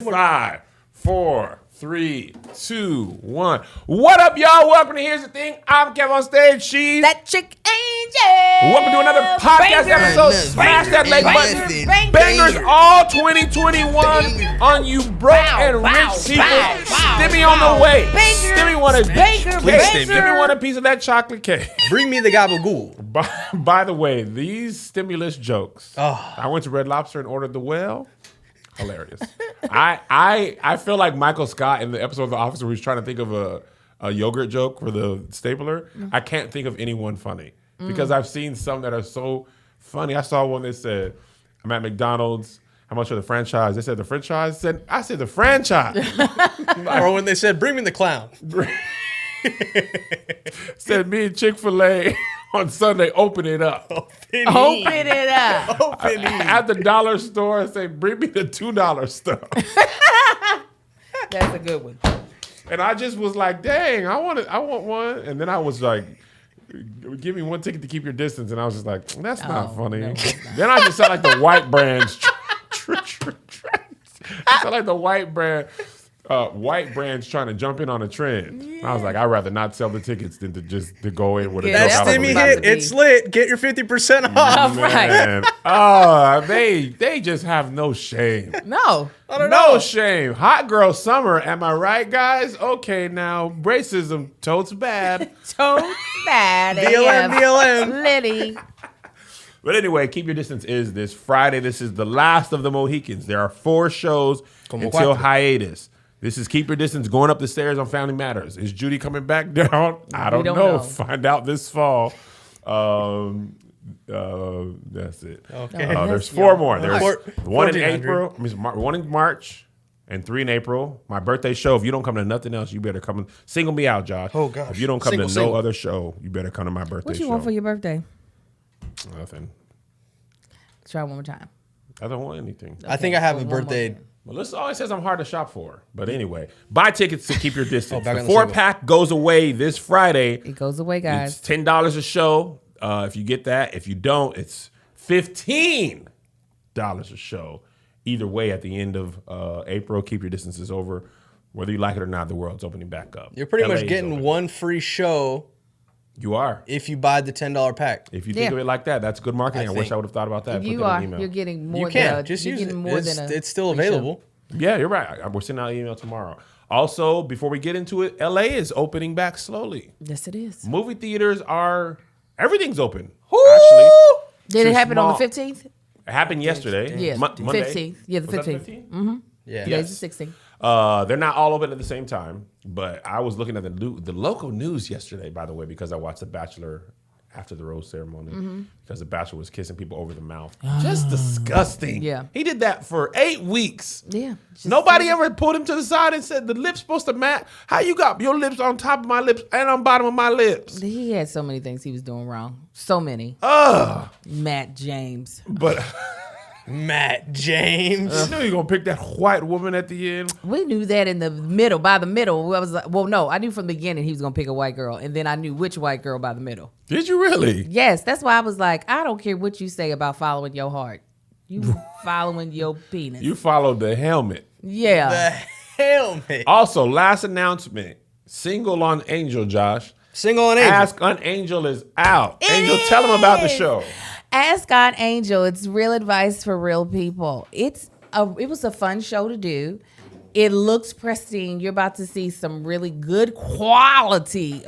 5, 4, 3, 2, 1. What up, y'all? Welcome to Here's the Thing. I'm Kev on stage. She's that chick Angel. Welcome to another podcast episode. Smash that like button. Bangers all 2021 on you broke and rich people. Stimmy on the way. Stimmy want a piece of that chocolate cake. Bring me the gabagool. By the way, these stimulus jokes. I went to Red Lobster and ordered the whale. Hilarious. I feel like Michael Scott in the episode of The Office where he's trying to think of a yogurt joke for the stapler. I can't think of anyone funny because I've seen some that are so funny. I saw one that said, I'm at McDonald's. How much for the franchise? They said the franchise. I said the franchise. Or when they said, bring me the clown. Said me and Chick-fil-A on Sunday, open it up. Open it up. At the dollar store, I say, bring me the $2 stuff. That's a good one. And I just was like, dang, I want one. And then I was like, give me one ticket to keep your distance. And I was just like, that's not funny. No, not. Then I just sound like the white brands. I sound like the white brands trying to jump in on a trend. Yeah. I was like, I'd rather not sell the tickets than to go in with a that stimmy hit. It's lit. Get your 50% off. Man. Oh, they just have no shame. No. No shame. Hot girl summer. Am I right, guys? Okay, now racism. Totes bad. Totes bad. BLM. Liddy. But anyway, Keep Your Distance is this Friday. This is the last of the Mohicans. There are 4 shows until hiatus. This is Keep Your Distance going up the stairs on Family Matters. Is Judy coming back down? I don't know. Find out this fall. That's it. Okay. There's 4 more. There's one in April, one in March, and 3 in April. My birthday show. If you don't come to nothing else, you better come and single me out, Josh. Oh, gosh. If you don't come to no other show, you better come to my birthday show. What you want for your birthday? Nothing. Try one more time. I don't want anything. Okay. I think I have a birthday. Well, this always says I'm hard to shop for. But anyway, buy tickets to Keep Your Distance. The 4-pack goes away this Friday. It goes away, guys. It's $10 a show if you get that. If you don't, it's $15 a show. Either way, at the end of April, Keep Your Distance is over. Whether you like it or not, the world's opening back up. You're pretty much getting one free show. You are. If you buy the $10 pack. If you think of it like that, that's good marketing. I wish I would have thought about that. You are. You're getting more. You can. Just use it. It's still available. Yeah, you're right. We're sending out an email tomorrow. Also, before we get into it, LA is opening back slowly. Yes, it is. Movie theaters everything's open. Actually. Did it happen on the 15th? It happened yesterday. Yeah, Monday. 15th. Yeah, the 15th. Mm-hmm. Yeah. Today's the 16th. They're not all open at the same time, but I was looking at the local news yesterday, by the way, because I watched The Bachelor after the rose ceremony because The Bachelor was kissing people over the mouth. Just disgusting. Yeah. He did that for 8 weeks. Yeah. Nobody ever pulled him to the side and said, the lips supposed to match. How you got your lips on top of my lips and on bottom of my lips? He had so many things he was doing wrong. So many. Matt James. But... Matt James. You knew you were going to pick that white woman at the end. We knew that in the middle. By the middle, I was like, well, no, I knew from the beginning he was going to pick a white girl. And then I knew which white girl by the middle. Did you really? Yes. That's why I was like, I don't care what you say about following your heart. You following your penis. You followed the helmet. Yeah. The helmet. Also, last announcement. Single on Angel, Josh. Single on Angel. Ask on Angel is out. Angel, tell them about the show. Ask God Angel. It's real advice for real people. It was a fun show to do. It looks pristine. You're about to see some really good quality,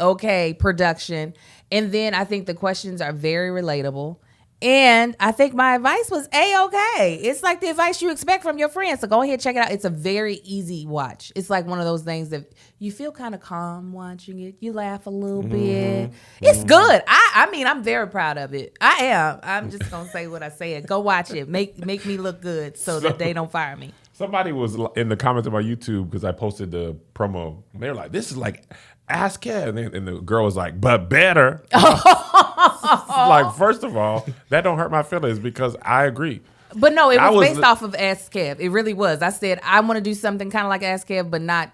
production. And then I think the questions are very relatable. And I think my advice was A-okay. It's like the advice you expect from your friends. So go ahead and check it out. It's a very easy watch. It's like one of those things that you feel kind of calm watching it. You laugh a little bit. It's good. I mean, I'm very proud of it. I am. I'm just going to say what I said. Go watch it. Make me look good so that they don't fire me. Somebody was in the comments of my YouTube because I posted the promo. And they were like, this is like Ask Kev. And the girl was like, but better. Like, first of all, that don't hurt my feelings because I agree. But no, it was based off of Ask Kev. It really was. I said, I want to do something kind of like Ask Kev, but not,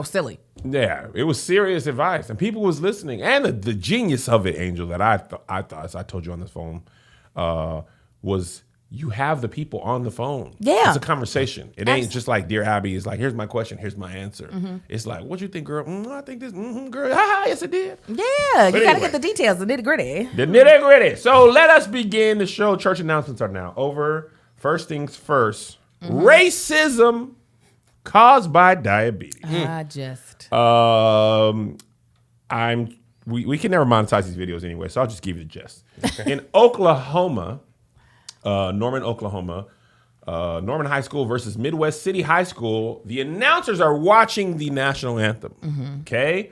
silly. Yeah, it was serious advice. And people was listening. And the genius of it, Angel, that I thought, as I told you on the phone, was you have the people on the phone. Yeah. It's a conversation. It ain't just like, Dear Abby, it's like, here's my question, here's my answer. It's like, what you think, girl? I think this, girl. Ha, yes, it did. Yeah, you got to get the details, the nitty gritty. The nitty gritty. So let us begin the show. Church announcements are now over. First things first, racism caused by diabetes. We can never monetize these videos anyway, so I'll just give you the gist. In Oklahoma, Norman, Oklahoma, Norman High School versus Midwest City High School, the announcers are watching the national anthem, okay?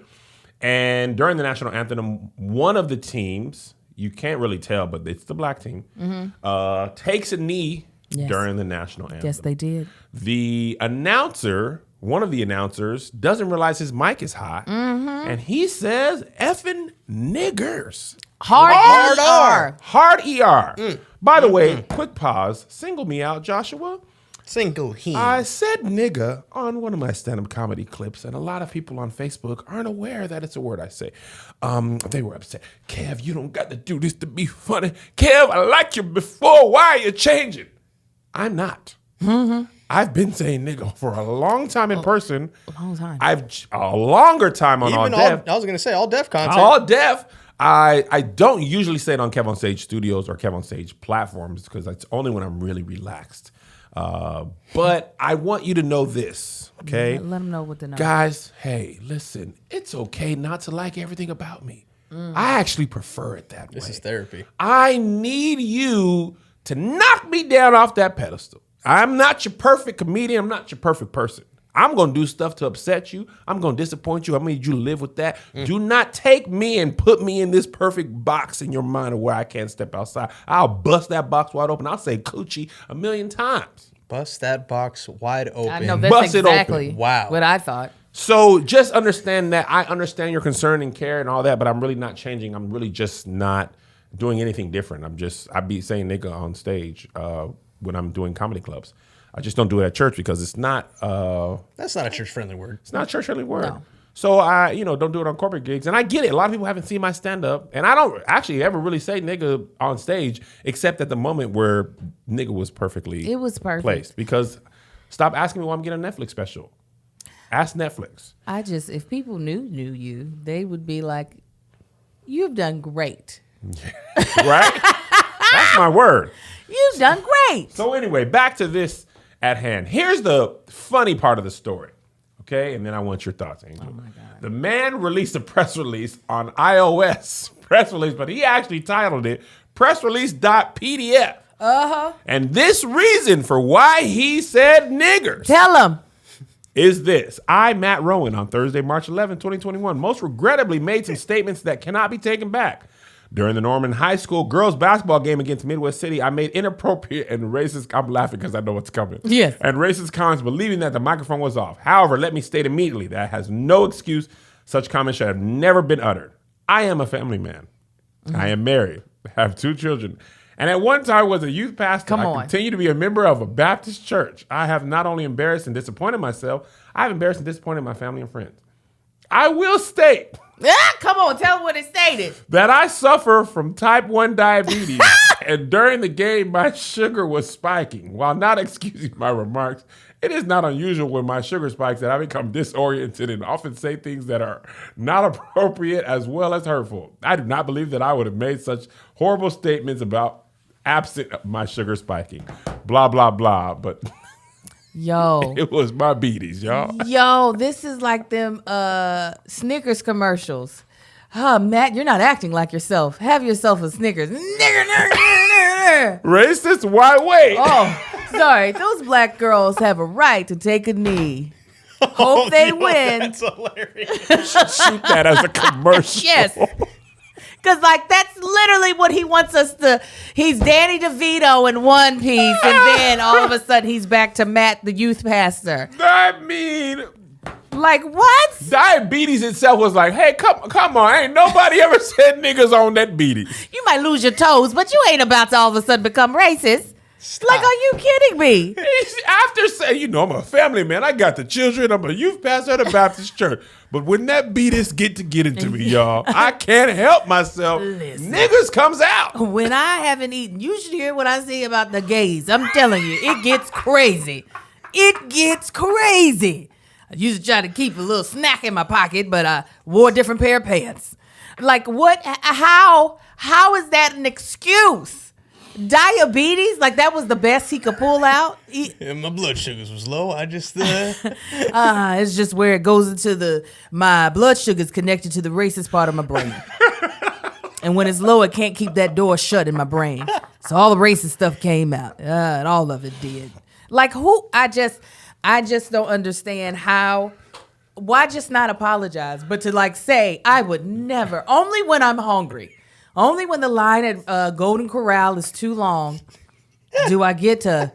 And during the national anthem, one of the teams, you can't really tell, but it's the black team, takes a knee during the national anthem. Yes, they did. The announcer, one of the announcers, doesn't realize his mic is hot, and he says, effing niggers. Hard R. Hard ER. By the way, quick pause. Single me out, Joshua. Single him. I said nigga on one of my stand-up comedy clips, and a lot of people on Facebook aren't aware that it's a word I say. They were upset. Kev, you don't got to do this to be funny. Kev, I liked you before. Why are you changing? I'm not. I've been saying nigga for a long time in person. A long time. I've a longer time on All Def. I was going to say All Def content. All Def. I don't usually say it on Kev on Stage Studios or Kev on Stage platforms because it's only when I'm really relaxed. But I want you to know this, okay? Let them know what the know. Guys, hey, listen, it's okay not to like everything about me. I actually prefer it that way. This is therapy. I need you to knock me down off that pedestal. I'm not your perfect comedian. I'm not your perfect person. I'm going to do stuff to upset you. I'm going to disappoint you. I'm going to need you to live with that. Do not take me and put me in this perfect box in your mind of where I can't step outside. I'll bust that box wide open. I'll say coochie 1,000,000 times. Bust that box wide open. I know, that's Bust it exactly open. Wow. what I thought. So just understand that I understand your concern and care and all that, but I'm really not changing. I'm really just not doing anything different. I be saying nigga on stage when I'm doing comedy clubs. I just don't do it at church because it's not. That's not a church-friendly word. It's not a church-friendly word. No. So I, don't do it on corporate gigs. And I get it. A lot of people haven't seen my stand-up. And I don't actually ever really say nigga on stage, except at the moment where nigga was perfectly It was perfect. placed. Because stop asking me why I'm getting a Netflix special. Ask Netflix. If people knew you, they would be like, you've done great. Right? That's my word. You've done great. So anyway, back to this at hand. Here's the funny part of the story, okay? And then I want your thoughts, Angel. Oh, my God. The man released a press release on iOS, but he actually titled it press release.pdf. And this reason for why he said niggers. Tell them. Is this. I, Matt Rowan, on Thursday, March 11, 2021, most regrettably made some statements that cannot be taken back. During the Norman High School girls basketball game against Midwest City, I made inappropriate and racist, I'm laughing because I know what's coming. Yes. And racist comments believing that the microphone was off. However, let me state immediately that has no excuse. Such comments should have never been uttered. I am a family man. I am married. I have 2 children. And at one time was a youth pastor. I continue to be a member of a Baptist church. I have not only embarrassed and disappointed myself, I have embarrassed and disappointed my family and friends. I will state... Come on, tell them what it stated. That I suffer from type 1 diabetes, and during the game, my sugar was spiking. While not excusing my remarks, it is not unusual when my sugar spikes that I become disoriented and often say things that are not appropriate as well as hurtful. I do not believe that I would have made such horrible statements about absent my sugar spiking. Blah, blah, blah. But... Yo. It was my beaties, y'all. Yo, this is like them Snickers commercials. Matt, you're not acting like yourself. Have yourself a Snickers. Racist? Why wait? Oh, sorry. Those black girls have a right to take a knee. Hope they win. That's hilarious. Shoot that as a commercial. Yes. Because, that's literally what he wants us to. He's Danny DeVito in One Piece, and then all of a sudden he's back to Matt, the youth pastor. I mean... what? Diabetes itself was like, hey, come on. Ain't nobody ever said niggas on that beaties. You might lose your toes, but you ain't about to all of a sudden become racist. Stop. Like, are you kidding me? After saying, I'm a family man, I got the children, I'm a youth pastor at a Baptist church. But when that beatus get to get into me, y'all, I can't help myself. Listen. Niggas comes out. When I haven't eaten, you should hear what I say about the gays. I'm telling you, it gets crazy. It gets crazy. I used to try to keep a little snack in my pocket, but I wore a different pair of pants. Like, what? How is that an excuse? Diabetes? Like, that was the best he could pull out? And my blood sugars was low. I just It's just where it goes into my blood sugar's connected to the racist part of my brain. And when it's low, it can't keep that door shut in my brain. So all the racist stuff came out. And all of it did. Like, I just don't understand why just not apologize, but to like say, I would never, only when I'm hungry. Only when the line at Golden Corral is too long do I get to,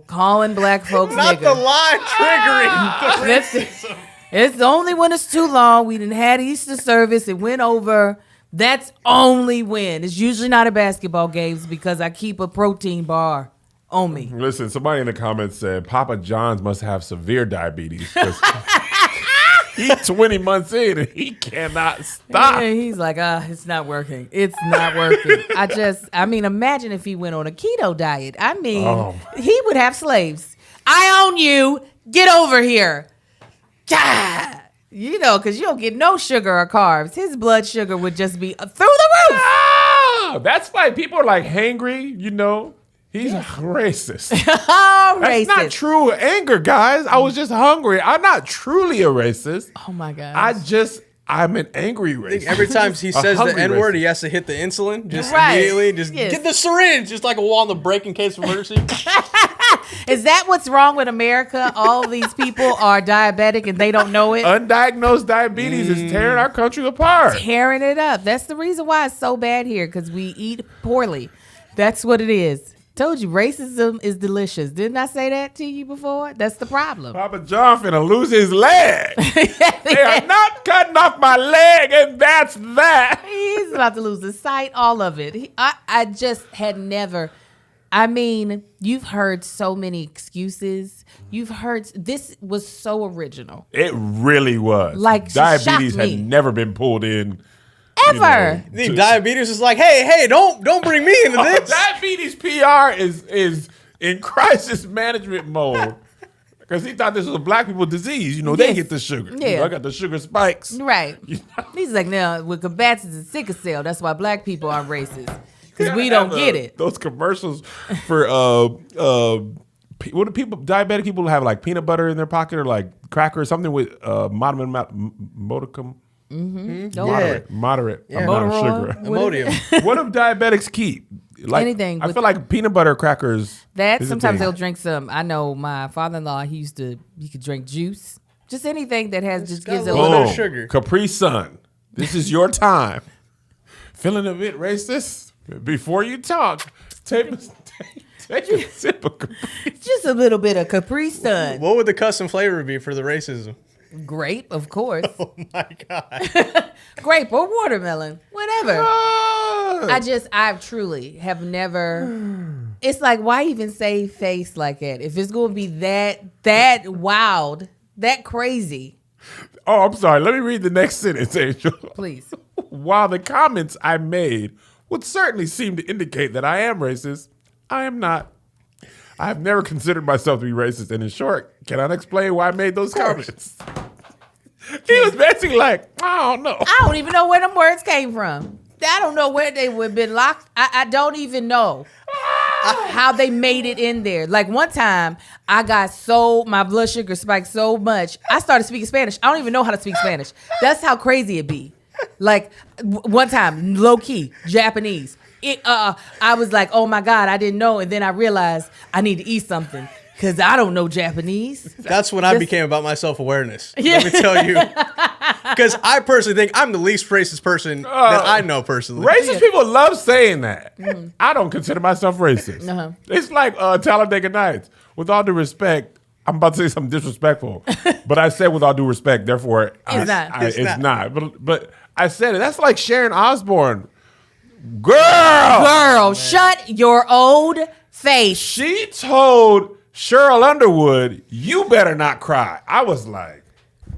calling black folks not nigger. the line triggering. The racism. It's only when it's too long. We done had Easter service. It went over. That's only when. It's usually not at basketball games because I keep a protein bar on me. Listen, somebody in the comments said Papa John's must have severe diabetes. He's 20 months in and he cannot stop. Yeah, he's like, it's not working. It's not working. Imagine if he went on a keto diet. He would have slaves. I own you. Get over here. Because you don't get no sugar or carbs. His blood sugar would just be through the roof. That's why people are like hangry, He's racist. Racist. That's not true anger, guys. I was just hungry. I'm not truly a racist. Oh my God. I'm an angry racist. Every time he says the N-word, he has to hit the insulin. Just immediately. Just get the syringe. Just like a wall on the break in case of emergency. Is that what's wrong with America? All these people are diabetic and they don't know it. Undiagnosed diabetes is tearing our country apart. Tearing it up. That's the reason why it's so bad here, because we eat poorly. That's what it is. Told you, racism is delicious. Didn't I say that to you before? That's the problem. Papa John finna lose his leg. They are not cutting off my leg, and that's that. He's about to lose his sight, all of it. I just had never... you've heard so many excuses. This was so original. It really was. Like, diabetes shocked me. had never been pulled in. Ever. Diabetes is like, hey, don't bring me into this. Diabetes PR is in crisis management mode. Because he thought this was a black people disease. They get the sugar. Yeah. I got the sugar spikes. Right. He's like, now, with combatives and sickle cell, that's why black people aren't racist. Because we don't get it. Those commercials for what do diabetic people have, like peanut butter in their pocket or like cracker or something with modicum. Mm-hmm. Moderate amount of sugar. Imodium. What do diabetics keep? Like, Anything. I feel like peanut butter crackers. Sometimes they'll drink some. I know my father-in-law, he could drink juice. Just anything that gives got a a little little. bit of sugar. Capri Sun. This is your time. Feeling a bit racist? Before you talk, take a sip of Capri. Just a little bit of Capri Sun. What would the custom flavor be for the racism? Grape, of course. Oh my God. Grape or watermelon, whatever. Ah. I truly have never. It's like, why even save face like that? If it's going to be that wild, that crazy. Oh, I'm sorry. Let me read the next sentence, Angel. Please. While the comments I made would certainly seem to indicate that I am racist, I am not. I have never considered myself to be racist, and in short, cannot explain why I made those comments. He was basically like, I don't know. I don't even know where them words came from. I don't know where they would have been locked. I don't even know how they made it in there. Like one time, my blood sugar spiked so much, I started speaking Spanish. I don't even know how to speak Spanish. That's how crazy it be. Like one time, low key, Japanese. I was like, oh my God, I didn't know. And then I realized I need to eat something because I don't know Japanese. That's when I became about my self-awareness. Let me tell you. Because I personally think I'm the least racist person that I know personally. Racist people love saying that. Mm-hmm. I don't consider myself racist. Uh-huh. It's like Talladega Nights. With all due respect, I'm about to say something disrespectful, but I said with all due respect, therefore it's not. But I said it. That's like Sharon Osbourne. Girl, shut your old face. She told Cheryl Underwood, "You better not cry." I was like,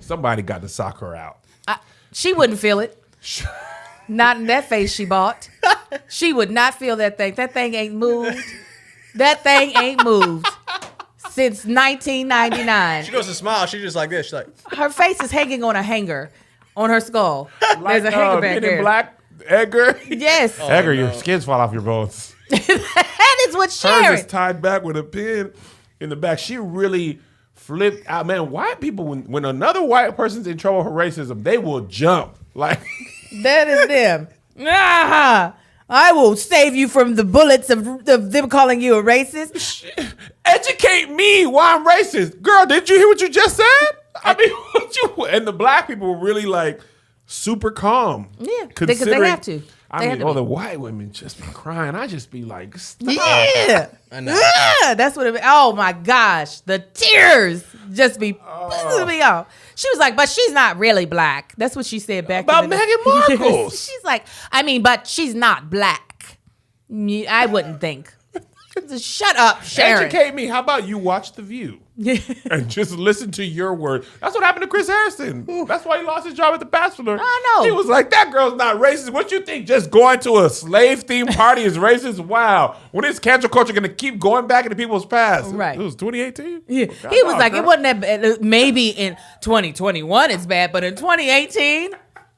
somebody got to sock her out. She wouldn't feel it. Not in that face she bought. She would not feel that thing. That thing ain't moved. That thing ain't moved since 1999. She goes to smile. She's just like this. She's like, Her face is hanging on a hanger on her skull. There's a hanger back Men in there. Black, Edgar. Yes. Edgar, your skins fall off your bones. That is what Hers Sharon. is tied back with a pin in the back. She really flipped out. Man, white people, when another white person's in trouble for racism, they will jump. Like, That is them. I will save you from the bullets of them calling you a racist. educate me why I'm racist. Girl, did you hear what you just said? I mean, and the black people were really like super calm. Yeah, because they have to. I mean, the white women just be crying. I just be like, stop. Yeah. I know. Yeah, that's what it be. Oh my gosh, the tears just be pissing me off. She was like, but she's not really black. That's what she said back About in the Meghan Markle. She's like, I mean, but she's not black. I wouldn't think. Just shut up, Sharon. Educate me. How about you watch The View and just listen to your word? That's what happened to Chris Harrison. That's why he lost his job at The Bachelor. I know. He was like, that girl's not racist. What you think? Just going to a slave-themed party is racist? Wow. When is cancel culture going to keep going back into people's past? Right. It was 2018? Yeah. He was like, it wasn't that bad. Maybe in 2021 it's bad, but in 2018,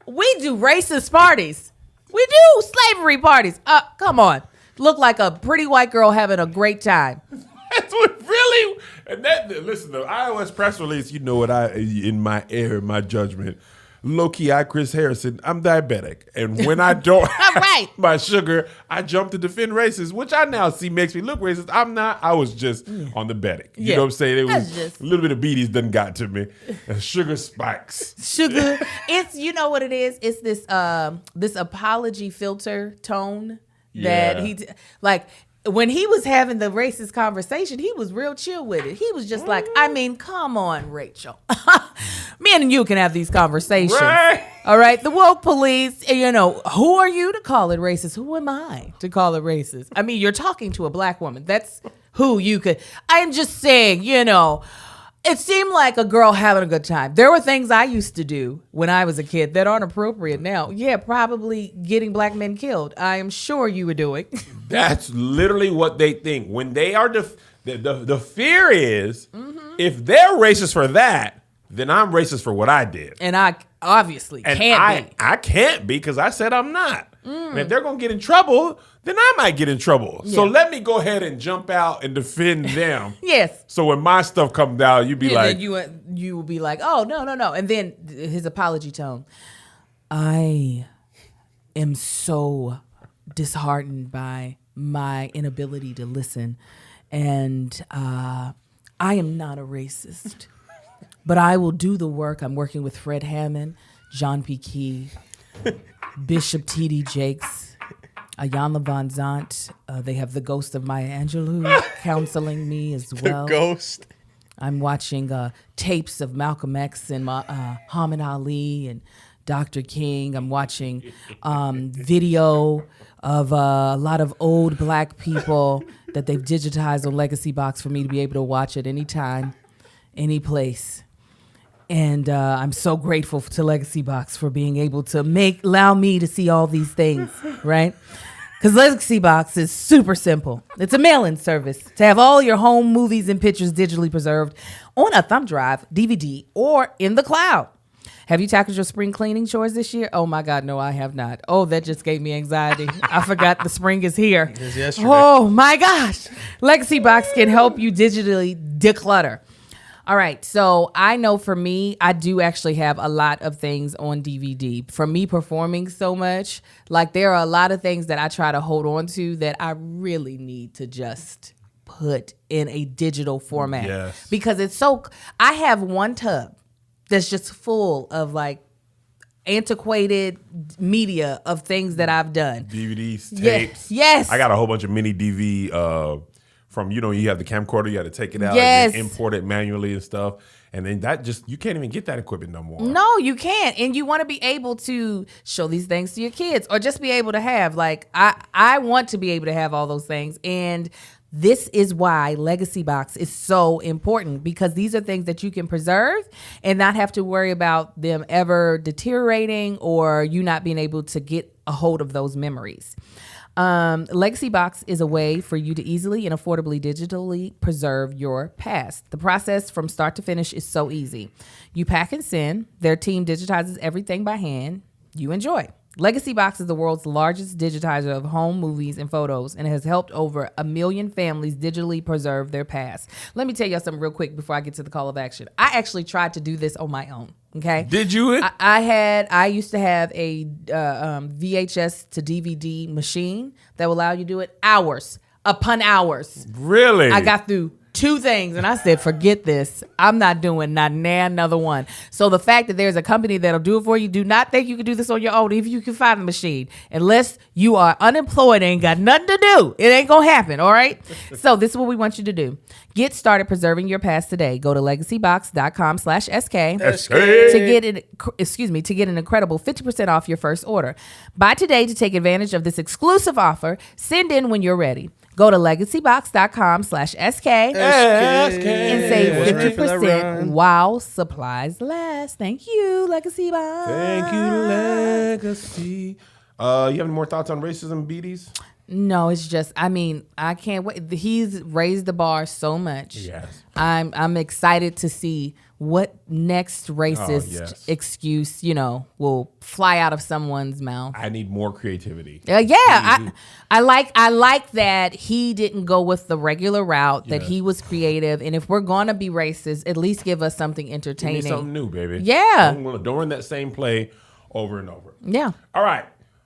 we do racist parties. We do slavery parties. Come on. Look like a pretty white girl having a great time. That's what really. And that, listen, the iOS press release, you know what in my judgment, low key, Chris Harrison, I'm diabetic. And when I don't Right. my sugar, I jump to defend racists, which I now see makes me look racist. I'm not. I was just on the Betic. You Yeah. know what I'm saying? It That's was just- a little bit of beaties done got to me. And sugar spikes. Sugar. It's, you know what it is? It's this apology filter tone that Yeah. he, like, when he was having the racist conversation, he was real chill with it. He was just like, I mean, come on, Rachel. Me and you can have these conversations. Right. All right. The woke police, you know, who are you to call it racist? Who am I to call it racist? I mean, you're talking to a black woman. That's who you could. I'm just saying, you know, it seemed like a girl having a good time. There were things I used to do when I was a kid that aren't appropriate now. Yeah, probably getting black men killed. I am sure you were doing. That's literally what they think. When they are, the fear is, if they're racist for that, then I'm racist for what I did. And I obviously And can't be. I can't be because I said I'm not. And if they're going to get in trouble, then I might get in trouble. So Yeah. let me go ahead and jump out and defend them. Yes. So when my stuff comes out, you be And like, then you will be like, oh, no. And then his apology tone. I am so disheartened by my inability to listen. And I am not a racist. But I will do the work. I'm working with Fred Hammond, John P. Key, Bishop T.D. Jakes, Ayanna Von Zant. They have the ghost of Maya Angelou counseling me as well. The ghost. I'm watching tapes of Malcolm X and Muhammad Ali and Dr. King. I'm watching video of a lot of old black people that they've digitized on Legacy Box for me to be able to watch at any time, any place. And I'm so grateful to Legacy Box for being able to allow me to see all these things, right? Because Legacy Box is super simple. It's a mail-in service to have all your home movies and pictures digitally preserved on a thumb drive, DVD, or in the cloud. Have you tackled your spring cleaning chores this year? Oh my God, no, I have not. Oh, that just gave me anxiety. I forgot the spring is here. It was yesterday. Oh my gosh. Legacy Box can help you digitally declutter. All right, so I know for me, I do actually have a lot of things on DVD. For me performing so much, like there are a lot of things that I try to hold on to that I really need to just put in a digital format. Yes. Because it's so, I have one tub that's just full of like antiquated media of things that I've done. DVDs, Yes, tapes. yes. I got a whole bunch of mini DV from, you have the camcorder, you had to take it out Yes. and then import it manually and stuff. And then that just, you can't even get that equipment no more. No, you can't. And you want to be able to show these things to your kids or just be able to have, like, I want to be able to have all those things. And This is why Legacy Box is so important, because these are things that you can preserve and not have to worry about them ever deteriorating or you not being able to get a hold of those memories. Legacy Box is a way for you to easily and affordably digitally preserve your past. The process from start to finish is so easy. You pack and send. Their team digitizes everything by hand. You enjoy. Legacy Box is the world's largest digitizer of home movies and photos and has helped over 1 million families digitally preserve their past. Let me tell you something real quick before I get to the call of action. I actually tried to do this on my own. Okay. Did you? I used to have a VHS to DVD machine that will allow you to do it hours upon hours. Really? I got through 2 things and I said, forget this. I'm not doing not another one. So the fact that there's a company that'll do it for you, do not think you can do this on your own if you can find the machine. Unless you are unemployed and ain't got nothing to do, it ain't gonna happen, all right? So this is what we want you to do. Get started preserving your past today. Go to legacybox.com/SK to get an incredible 50% off your first order. Buy today to take advantage of this exclusive offer. Send in when you're ready. Go to legacybox.com/SK and save 50% while supplies last. Thank you, Legacy Box. Thank you, Legacy. You have any more thoughts on racism, BDs? No, it's just, I can't wait. He's raised the bar so much. Yes. I'm excited to see what next racist excuse, will fly out of someone's mouth. I need more creativity. I like that he didn't go with the regular route, that he was creative. And if we're going to be racist, at least give us something entertaining. Give me something new, baby. Yeah. Don't run that same play over and over. Yeah. All right.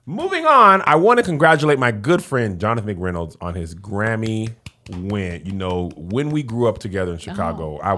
Moving on, I want to congratulate my good friend, Jonathon McReynolds, on his Grammy win. When we grew up together in Chicago, I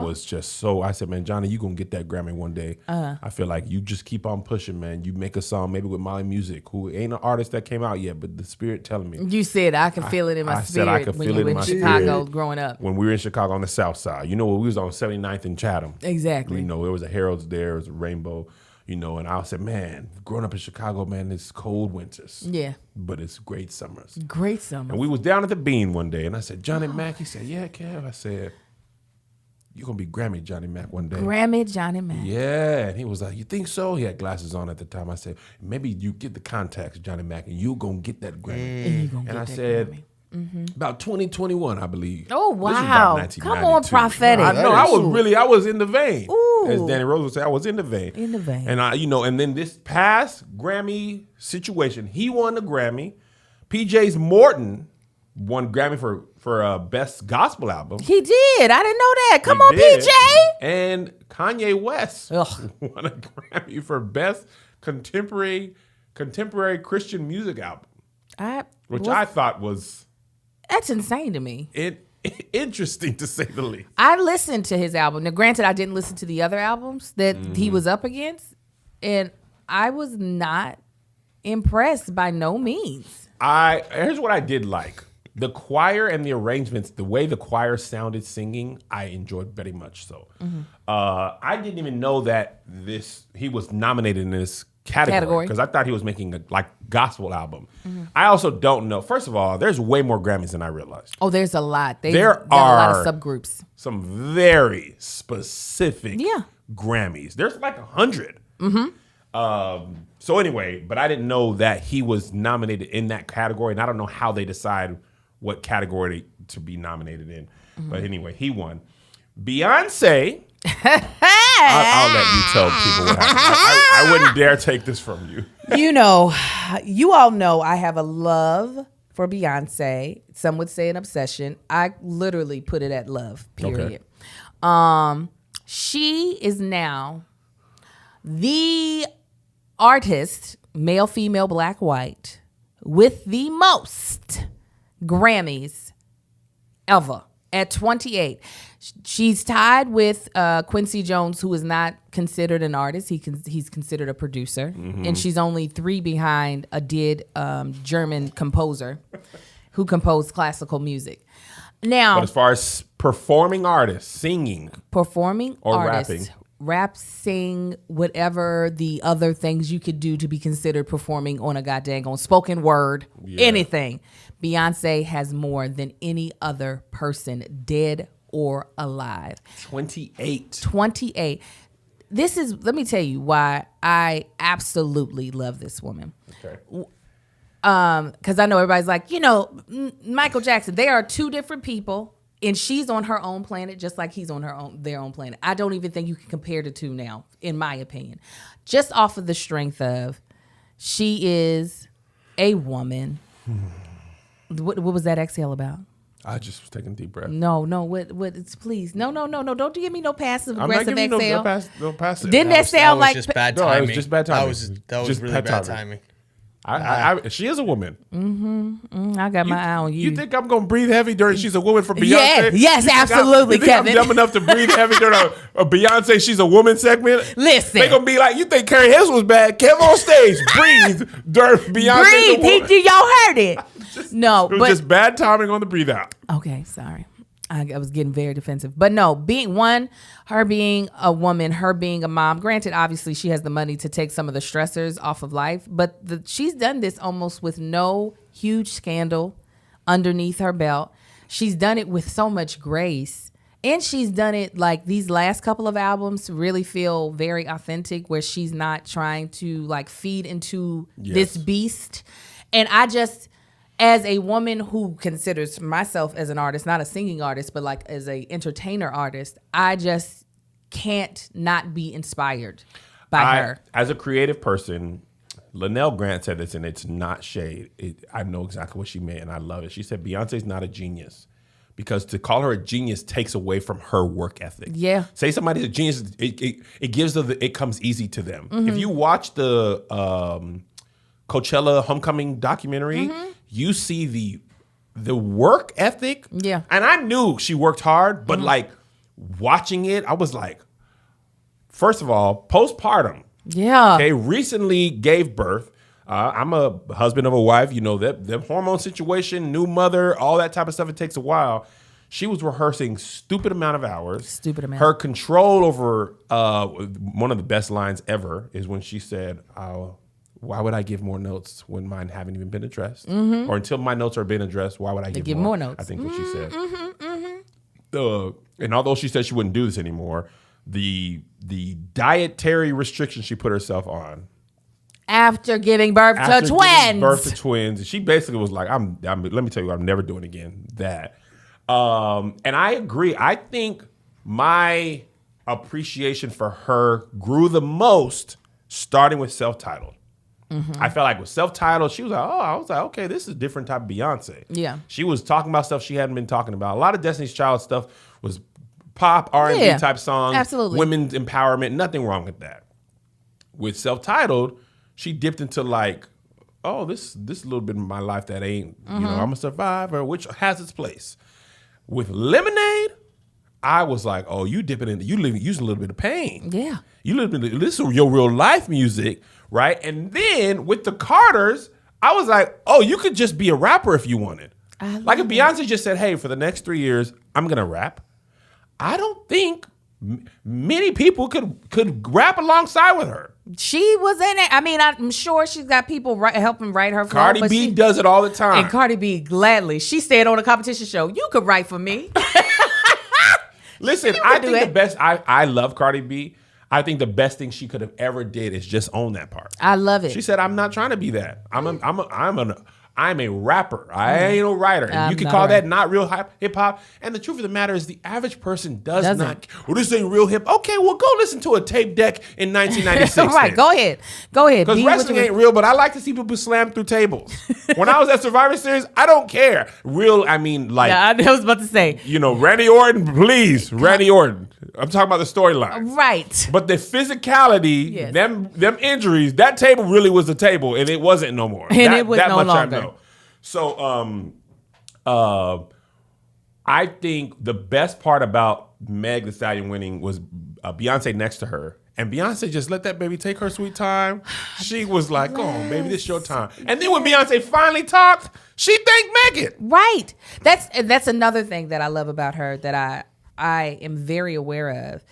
said, man, Johnny, you going to get that Grammy one day. I feel like you just keep on pushing, man. You make a song maybe with Molly Music, who ain't an artist that came out yet, but the spirit telling me. You said, I can feel it in my spirit. I could feel it in my Chicago growing up. When we were in Chicago on the South Side. We was on 79th and Chatham. Exactly. There was a Harold's there, there was a Rainbow. And I said, man, growing up in Chicago, man, it's cold winters. Yeah. But it's great summers. Great summers. And we was down at the Bean one day, and I said, Johnny Mac? He said, yeah, Kev. I said, you're going to be Grammy Johnny Mac one day. Grammy Johnny Mac. Yeah. And he was like, you think so? He had glasses on at the time. I said, maybe you get the contacts, Johnny Mac, and you're going to get that Grammy. And I said, Grammy. About 2021, I believe. Oh, wow. Come on, prophetic. I know. I was in the vein. Ooh. As Danny Rose would say, I was in the vein. In the vein. And and then this past Grammy situation, he won the Grammy. PJ's Morton won Grammy for Best Gospel Album. He did. I didn't know that. Come on, PJ. And Kanye West won a Grammy for Best Contemporary Christian Music Album. I thought was... That's insane to me. Interesting, to say the least. I listened to his album. Now, granted, I didn't listen to the other albums that he was up against, and I was not impressed by no means. Here's what I did like. The choir and the arrangements, the way the choir sounded singing, I enjoyed very much so. I didn't even know that he was nominated in this category because I thought he was making a gospel album. I also don't know. First of all, there's way more Grammys than I realized. Oh, there's a lot. There are a lot of subgroups. Some very specific Grammys. There's like 100. So anyway, but I didn't know that he was nominated in that category, and I don't know how they decide what category to be nominated in. But anyway, he won. Beyonce. I'll let you tell people what happened. I wouldn't dare take this from you. You all know I have a love for Beyonce. Some would say an obsession. I literally put it at love, period. Okay. She is now the artist, male, female, black, white, with the most Grammys ever at 28. She's tied with Quincy Jones, who is not considered an artist. He's considered a producer. And she's only 3 behind a German composer who composed classical music. Now, but as far as performing artists, singing, performing or artists, rapping, rap, sing, whatever the other things you could do to be considered performing on a goddamn spoken word, anything. Beyonce has more than any other person, dead or alive. 28. Let me tell you why I absolutely love this woman. Okay. Because I know everybody's like, Michael Jackson, they are two different people. And she's on her own planet, just like he's on their own planet. I don't even think you can compare the two now, in my opinion. Just off of the strength of, she is a woman. What was that exhale about? I just was taking a deep breath. No. Please. No. Don't give me no passive aggressive exhale. No passive. Didn't that sound like? Just bad timing. No, it was just bad timing. That was really bad timing. She is a woman. I got my eye on you. You think I'm going to breathe heavy during she's a woman for Beyonce? Yes, absolutely, you think Kevin. I'm dumb enough to breathe heavy during a Beyonce she's a woman segment? Listen. They going to be like, you think Carrie Hilson was bad? Kevin on stage, breathe during Beyonce. Breathe. Y'all heard it. It was just bad timing on the breathe out. Okay, sorry. I was getting very defensive. But no, her being a woman, her being a mom, granted, obviously she has the money to take some of the stressors off of life, but she's done this almost with no huge scandal underneath her belt. She's done it with so much grace. And she's done it like these last couple of albums really feel very authentic, where she's not trying to like feed into this beast. And I just... as a woman who considers myself as an artist, not a singing artist, but like as a entertainer artist, I just can't not be inspired by her. As a creative person, Linnell Grant said this, and it's not shade. I know exactly what she meant, and I love it. She said Beyonce's not a genius, because to call her a genius takes away from her work ethic. Yeah. Say somebody's a genius, it gives her it comes easy to them. If you watch the Coachella Homecoming documentary, you see the work ethic. Yeah. And I knew she worked hard, but like watching it, I was like, first of all, postpartum. Yeah. Okay, recently gave birth. I'm a husband of a wife. You know, that hormone situation, new mother, all that type of stuff, it takes a while. She was rehearsing stupid amount of hours. Her control over one of the best lines ever is when she said, why would I give more notes when mine haven't even been addressed? Or until my notes are being addressed, why would I give more notes? I think what she said. And although she said she wouldn't do this anymore, the dietary restrictions she put herself on after giving birth to twins. She basically was like, let me tell you, I'm never doing again that. And I agree. I think my appreciation for her grew the most starting with Self-Titled. I felt like with Self-Titled, she was like, I was like, okay, this is a different type of Beyonce. Yeah. She was talking about stuff she hadn't been talking about. A lot of Destiny's Child stuff was pop, R&B type songs. Absolutely. Women's empowerment, nothing wrong with that. With Self-Titled, she dipped into like, this is a little bit of my life that ain't, I'm a survivor, which has its place. With Lemonade, I was like, you dipping in, using a little bit of pain. Yeah. This is your real life music. Right. And then with the Carters, I was like, you could just be a rapper if you wanted. Like if Beyonce just said, hey, for the next 3 years, I'm going to rap. I don't think many people could rap alongside with her. She was in it. I mean, I'm sure she's got people helping write her flow. Cardi B does it all the time. And Cardi B, gladly. She said on a competition show, you could write for me. Listen, I think the best, I love Cardi B. I think the best thing she could have ever did is just own that part. I love it. She said, I'm not trying to be that. I'm a rapper. I ain't no writer. And you can call that not real hip hop. And the truth of the matter is the average person does not. Well, this ain't real hip. Okay, well, go listen to a tape deck in 1996. Right, go ahead. Because wrestling ain't real, but I like to see people slam through tables. When I was at Survivor Series, I don't care. Real, I mean, like. Yeah, I was about to say. Randy Orton, please. Randy Orton. I'm talking about the storyline. Right. But the physicality, them injuries, that table really was the table, and it wasn't no more. And it was no longer. I know. So I think the best part about Meg Thee Stallion winning was Beyonce next to her. And Beyonce just let that baby take her sweet time. She was like, baby, this is your time. And then when Beyonce finally talked, she thanked Megan. Right. That's another thing that I love about her that I am very aware of.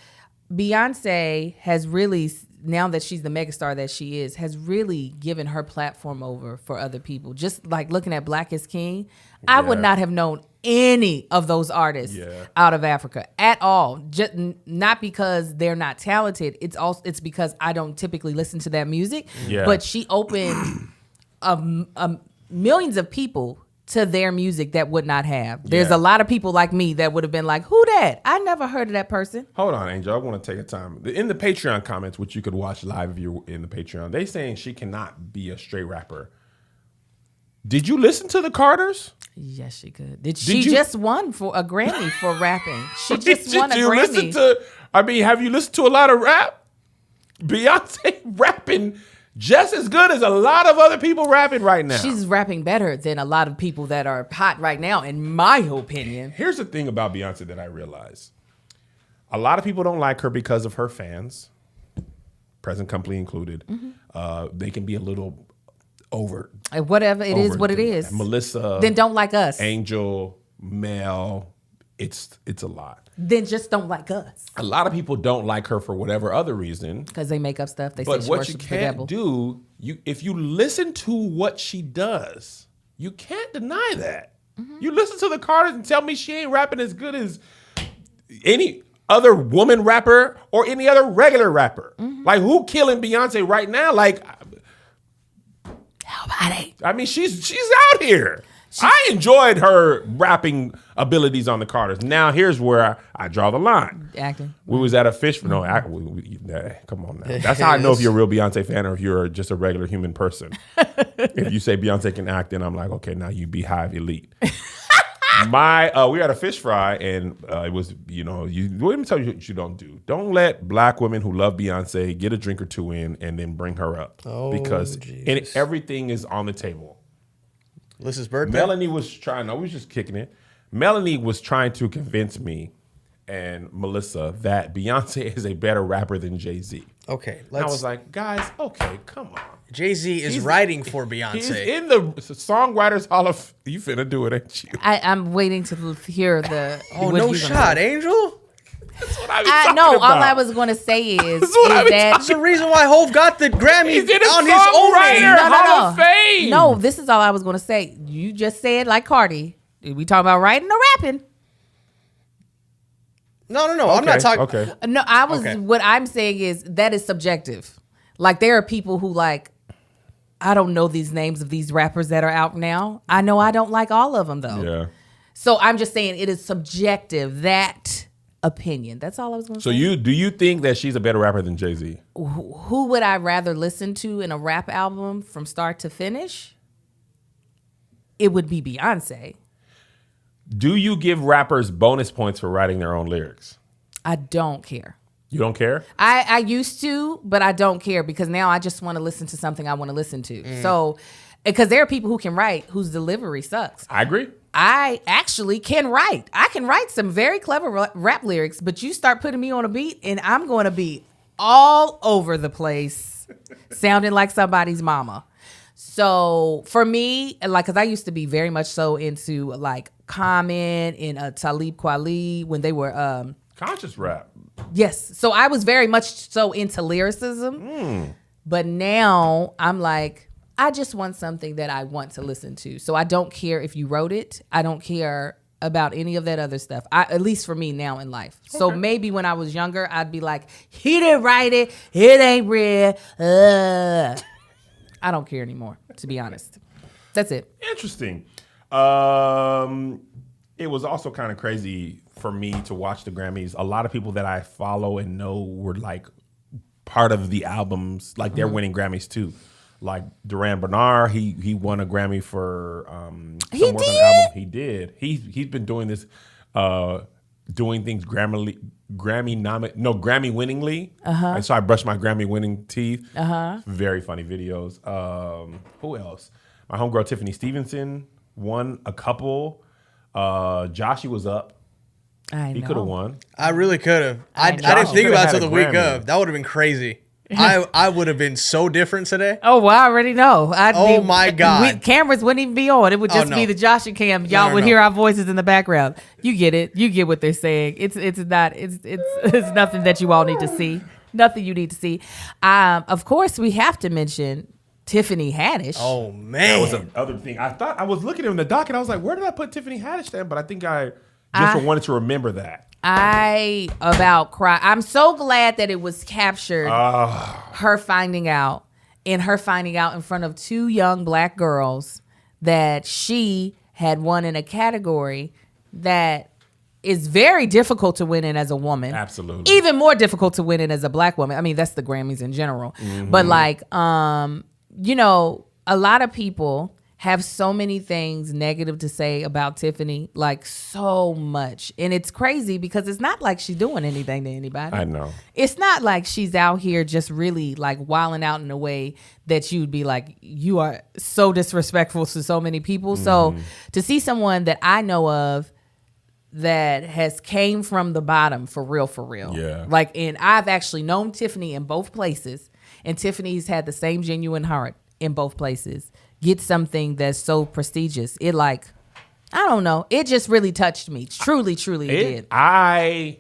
Beyonce has really, now that she's the megastar that she is, has really given her platform over for other people. Just like looking at Black is King, I would not have known any of those artists out of Africa at all. Just not because they're not talented. It's because I don't typically listen to that music. Yeah. But she opened millions of people to their music that would not have. There's a lot of people like me that would have been like, who that? I never heard of that person. Hold on, Angel. I want to take a time. In the Patreon comments, which you could watch live if you're in the Patreon, they saying she cannot be a straight rapper. Did you listen to the Carters? Yes, she could. She just won for a Grammy for rapping. She just won a Grammy. Have you listened to a lot of rap? Beyonce rapping just as good as a lot of other people rapping right now. She's rapping better than a lot of people that are hot right now, in my opinion. Here's the thing about Beyonce that I realize. A lot of people don't like her because of her fans, present company included. Mm-hmm. They can be a little over. Whatever it is, what it is. Melissa. Then don't like us. Angel, Mel. It's a lot. Then just don't like us. A lot of people don't like her for whatever other reason. Because they make up stuff. They but say she what you worships the devil. can't do, if you listen to what she does, you can't deny that. Mm-hmm. You listen to the Carters and tell me she ain't rapping as good as any other woman rapper or any other regular rapper. Mm-hmm. Like, who killing Beyonce right now? Like, nobody. I mean, she's out here. I enjoyed her rapping abilities on the Carters. Now, here's where I draw the line. Acting. We was at a fish. No, come on now. That's how I know if you're a real Beyonce fan or if you're just a regular human person. If you say Beyonce can act, then I'm like, okay, now you Beehive elite. We were at a fish fry, and it was, let me tell you what you don't do. Don't let black women who love Beyonce get a drink or two in and then bring her up. Because everything is on the table. Melissa's birthday? Melanie was we was just kicking it. Melanie was trying to convince me and Melissa that Beyonce is a better rapper than Jay-Z. Okay. I was like, guys, okay, come on. Jay-Z is writing for Beyonce. He's in the Songwriters Hall of... You finna do it, ain't you? I'm waiting to hear the... no shot, Angel. That's what I was talking about. All I was going to say is that's the reason why Hov got the Grammy on his own name. Hall of Fame. No, this is all I was going to say. You just said like Cardi. We talking about writing or rapping? No. Okay, I'm not talking. Okay. No, what I'm saying is that is subjective. Like, there are people who I don't know these names of these rappers that are out now. I know I don't like all of them though. Yeah. So I'm just saying it is subjective. That opinion. That's all I was going to say. So do you think that she's a better rapper than Jay-Z? Who would I rather listen to in a rap album from start to finish? It would be Beyonce. Do you give rappers bonus points for writing their own lyrics? I don't care. You don't care? I used to, but I don't care because now I just want to listen to something I want to listen to. So, because there are people who can write whose delivery sucks. I agree. I actually can write. I can write some very clever rap lyrics, but you start putting me on a beat and I'm going to be all over the place sounding like somebody's mama. So for me, because I used to be very much so into Common and Talib Kweli when they were... conscious rap. Yes. So I was very much so into lyricism. But now I'm like... I just want something that I want to listen to. So I don't care if you wrote it. I don't care about any of that other stuff. At least for me now in life. Okay. So maybe when I was younger, I'd be like, he didn't write it. It ain't real. I don't care anymore, to be honest. That's it. Interesting. It was also kind of crazy for me to watch the Grammys. A lot of people that I follow and know were part of the albums. They're winning Grammys too. Like Duran Bernard, he won a Grammy for he did? On an album. He did. He's been doing this, doing things Grammy winningly. And so I brushed my Grammy winning teeth. Very funny videos. Who else? My homegirl Tiffany Stevenson won a couple. Joshy was up. I know. He could have won. I really could have. I didn't think about it till the week of. That would have been crazy. I would have been so different today. Oh, well, I already know. My God. Cameras wouldn't even be on. It would just be the Josh and Cam. Y'all would hear our voices in the background. You get it. You get what they're saying. It's nothing that you all need to see. Nothing you need to see. Of course, we have to mention Tiffany Haddish. Oh, man. That was the other thing. I thought I was looking in the doc and I was like, where did I put Tiffany Haddish then? But I think I wanted to remember that. I about cry. I'm so glad that it was captured. Her finding out in front of two young black girls that she had won in a category that is very difficult to win in as a woman. Absolutely. Even more difficult to win in as a black woman. I mean, that's the Grammys in general. Mm-hmm. But like, a lot of people have so many things negative to say about Tiffany, like so much. And it's crazy because it's not like she's doing anything to anybody. I know. It's not like she's out here just really like wilding out in a way that you'd be like, you are so disrespectful to so many people. Mm-hmm. So to see someone that I know of that has came from the bottom for real. Yeah. Like, and I've actually known Tiffany in both places, and Tiffany's had the same genuine heart in both places. Get something that's so prestigious. It I don't know. It just really touched me. Truly it did. I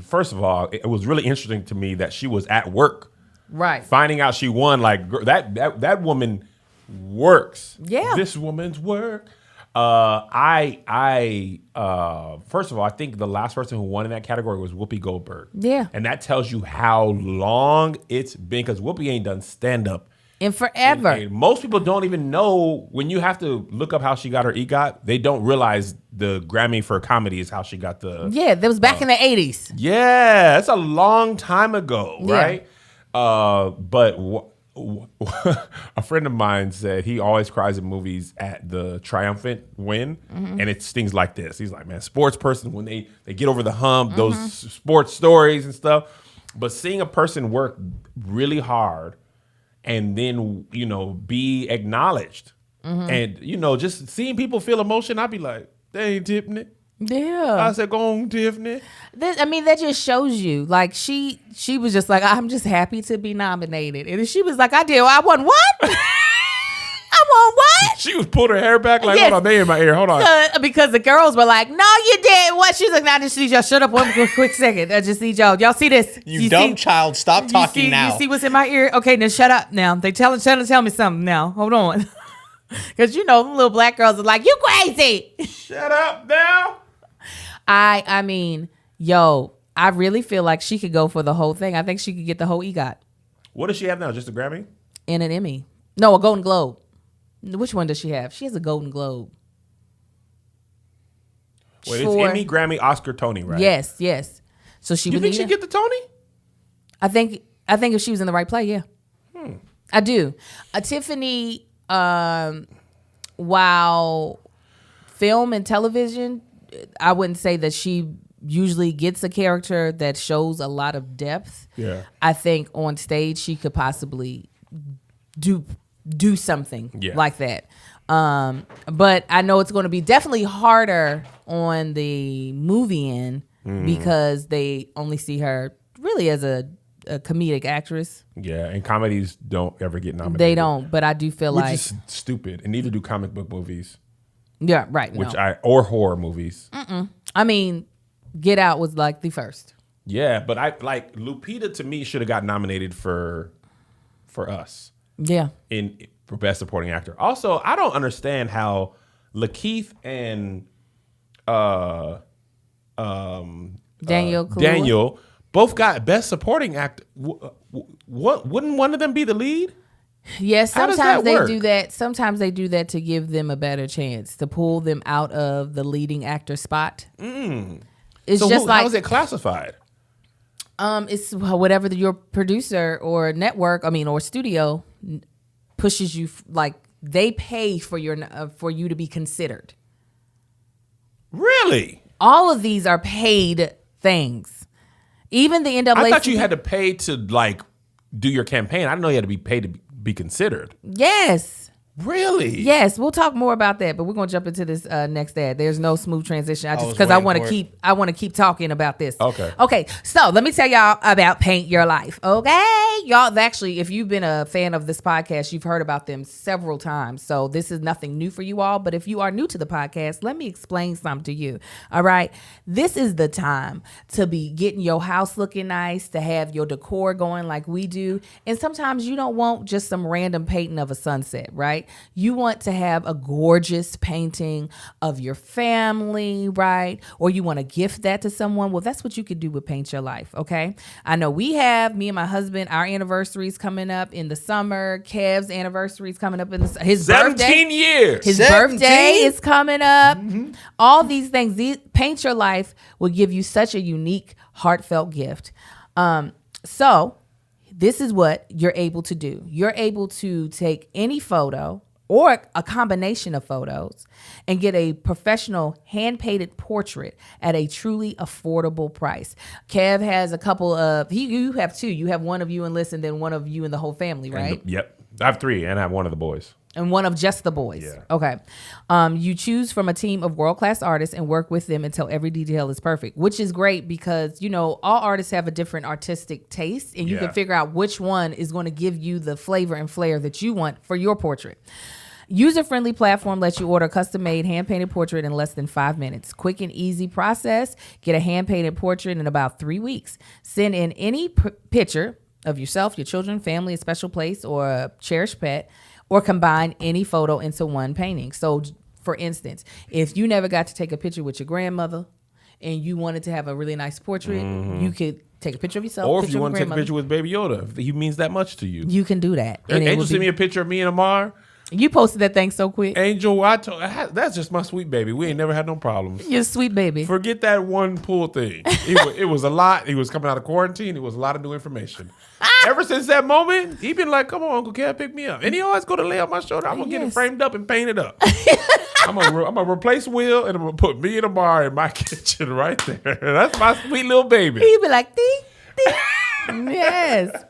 first of all, it was really interesting to me that she was at work. Right. Finding out she won, like that woman works. Yeah. This woman's work. First of all, I think the last person who won in that category was Whoopi Goldberg. Yeah. And that tells you how long it's been, because Whoopi ain't done stand-up in forever. And most people don't even know, when you have to look up how she got her EGOT, they don't realize the Grammy for comedy is how she got the... Yeah, that was back in the 80s. Yeah, that's a long time ago, right? But a friend of mine said he always cries in movies at the triumphant win, and it's things like this. He's like, man, sports person, when they get over the hump, those sports stories and stuff. But seeing a person work really hard and then, be acknowledged. And, just seeing people feel emotion, I'd be like, they ain't tipping it. Yeah. I said, go on, Tiffany. That just shows you. Like, she was just like, I'm just happy to be nominated. And she was like, I won what? I won what? She was pulling her hair back like, hold on, they in my ear. Hold on. Because the girls were like, no, you didn't. What? She's like, nah, I just need y'all. Shut up one quick second. I just need y'all. Y'all see this? You dumb child. Stop talking now. You see what's in my ear? Okay, then shut up now. They tell me something now. Hold on. Because, the little black girls are like, you crazy. Shut up now. I mean, I really feel like she could go for the whole thing. I think she could get the whole EGOT. What does she have now? Just a Grammy? And an Emmy. No, a Golden Globe. Which one does she have? She has a Golden Globe. Wait, it's Emmy, Grammy, Oscar, Tony, right? Yes. So you think she'd get the Tony? I think if she was in the right play, yeah. I do. Tiffany, while film and television, I wouldn't say that she usually gets a character that shows a lot of depth. Yeah. I think on stage she could possibly do something like that. But I know it's going to be definitely harder on the movie end because they only see her really as a comedic actress. Yeah, and comedies don't ever get nominated. They don't, but I do feel Which like... is stupid. And neither do comic book movies. Yeah, right. Or horror movies. I mean, Get Out was like the first. Yeah, but Lupita to me should have got nominated for Us. Yeah. For Best Supporting Actor. Also, I don't understand how Lakeith and Daniel both got Best Supporting Actor. Wouldn't one of them be the lead? Yes, sometimes they do that. Sometimes they do that to give them a better chance, to pull them out of the leading actor spot. It's so just how is it classified? It's whatever your producer or network, or studio pushes you. Like, they pay for you to be considered. Really? All of these are paid things. Even the NAACP. I thought you had to pay to do your campaign. I didn't know you had to be paid to be considered. Yes. Really? Yes, we'll talk more about that, but we're gonna jump into this next ad. There's no smooth transition. I want to keep talking about this. Okay. So let me tell y'all about Paint Your Life. Okay, y'all. Actually, if you've been a fan of this podcast, you've heard about them several times. So this is nothing new for you all. But if you are new to the podcast, let me explain something to you. All right, this is the time to be getting your house looking nice, to have your decor going like we do, and sometimes you don't want just some random painting of a sunset, right? You want to have a gorgeous painting of your family, right? Or you want to gift that to someone. Well, that's what you could do with Paint Your Life, okay? I know me and my husband, our anniversary's coming up in the summer. Kev's anniversary's coming up in his 17 birthday. years. His 17? birthday is coming up. Mm-hmm. All these things. Paint Your Life will give you such a unique, heartfelt gift. So this is what you're able to do. You're able to take any photo or a combination of photos and get a professional hand-painted portrait at a truly affordable price. Kev has a couple of, you have two. You have one of you and Liz, and then one of you and the whole family, right? Yep. I have 3, and I have one of the boys. And one of just the boys. Yeah. Okay. You choose from a team of world-class artists and work with them until every detail is perfect, which is great because, all artists have a different artistic taste, and you can figure out which one is going to give you the flavor and flair that you want for your portrait. User-friendly platform lets you order a custom-made hand-painted portrait in less than 5 minutes. Quick and easy process. Get a hand-painted portrait in about 3 weeks. Send in any picture of yourself, your children, family, a special place, or a cherished pet, or combine any photo into one painting. So, for instance, if you never got to take a picture with your grandmother and you wanted to have a really nice portrait, you could take a picture of yourself. Or if you want to take a picture with Baby Yoda, if he means that much to you. You can do that. Angel sent me a picture of me and Amar. You posted that thing so quick. Angel, that's just my sweet baby. We ain't never had no problems. Your sweet baby. Forget that one pool thing. It was a lot. He was coming out of quarantine. It was a lot of new information. Ever since that moment, he been like, come on, Uncle Kev, pick me up. And he always go to lay on my shoulder. I'm going to get it framed up and painted up. I'm going to replace Will, and I'm going to put me and Amar in my kitchen right there. That's my sweet little baby. He be like, ding, ding. Yes.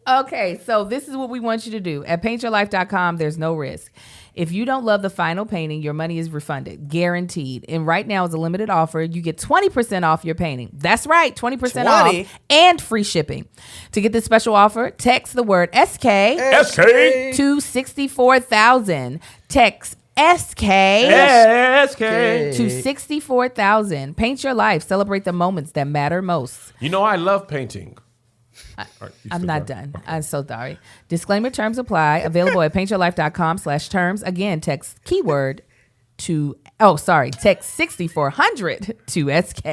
Okay, so this is what we want you to do. At paintyourlife.com, there's no risk. If you don't love the final painting, your money is refunded, guaranteed. And right now is a limited offer. You get 20% off your painting. That's right, 20% off and free shipping. To get this special offer, text the word SK to 64,000. Text SK to 64,000. Paint your life. Celebrate the moments that matter most. I love painting. I'm not done. Okay. I'm so sorry. Disclaimer, terms apply. Available at paintyourlife.com/terms. Again, text keyword text 6400 to SK.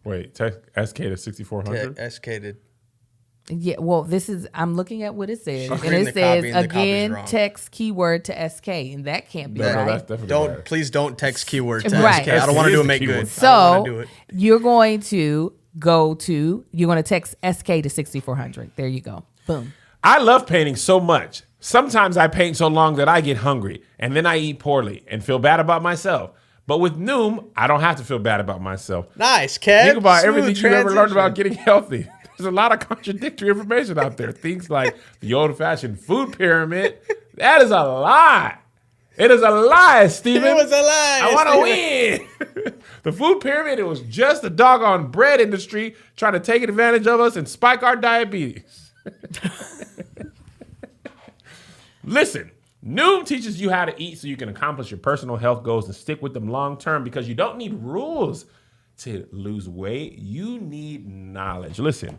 Wait, text SK to 6400? Yeah, SK to... Yeah, well, I'm looking at what it says. And it says, again, text keyword to SK. And that can't be right. Please don't text keyword to SK. I don't want to do it make good. So you're going to text SK to 6400. There you go. Boom. I love painting so much. Sometimes I paint so long that I get hungry, and then I eat poorly and feel bad about myself. But with Noom, I don't have to feel bad about myself. Nice, Kev. Think about everything you ever learned about getting healthy. There's a lot of contradictory information out there. Things like the old-fashioned food pyramid. That is a lie. It is a lie, Steven. It was a lie. I want to win. The food pyramid, it was just the doggone bread industry trying to take advantage of us and spike our diabetes. Listen, Noom teaches you how to eat so you can accomplish your personal health goals and stick with them long term because you don't need rules to lose weight. You need knowledge. Listen,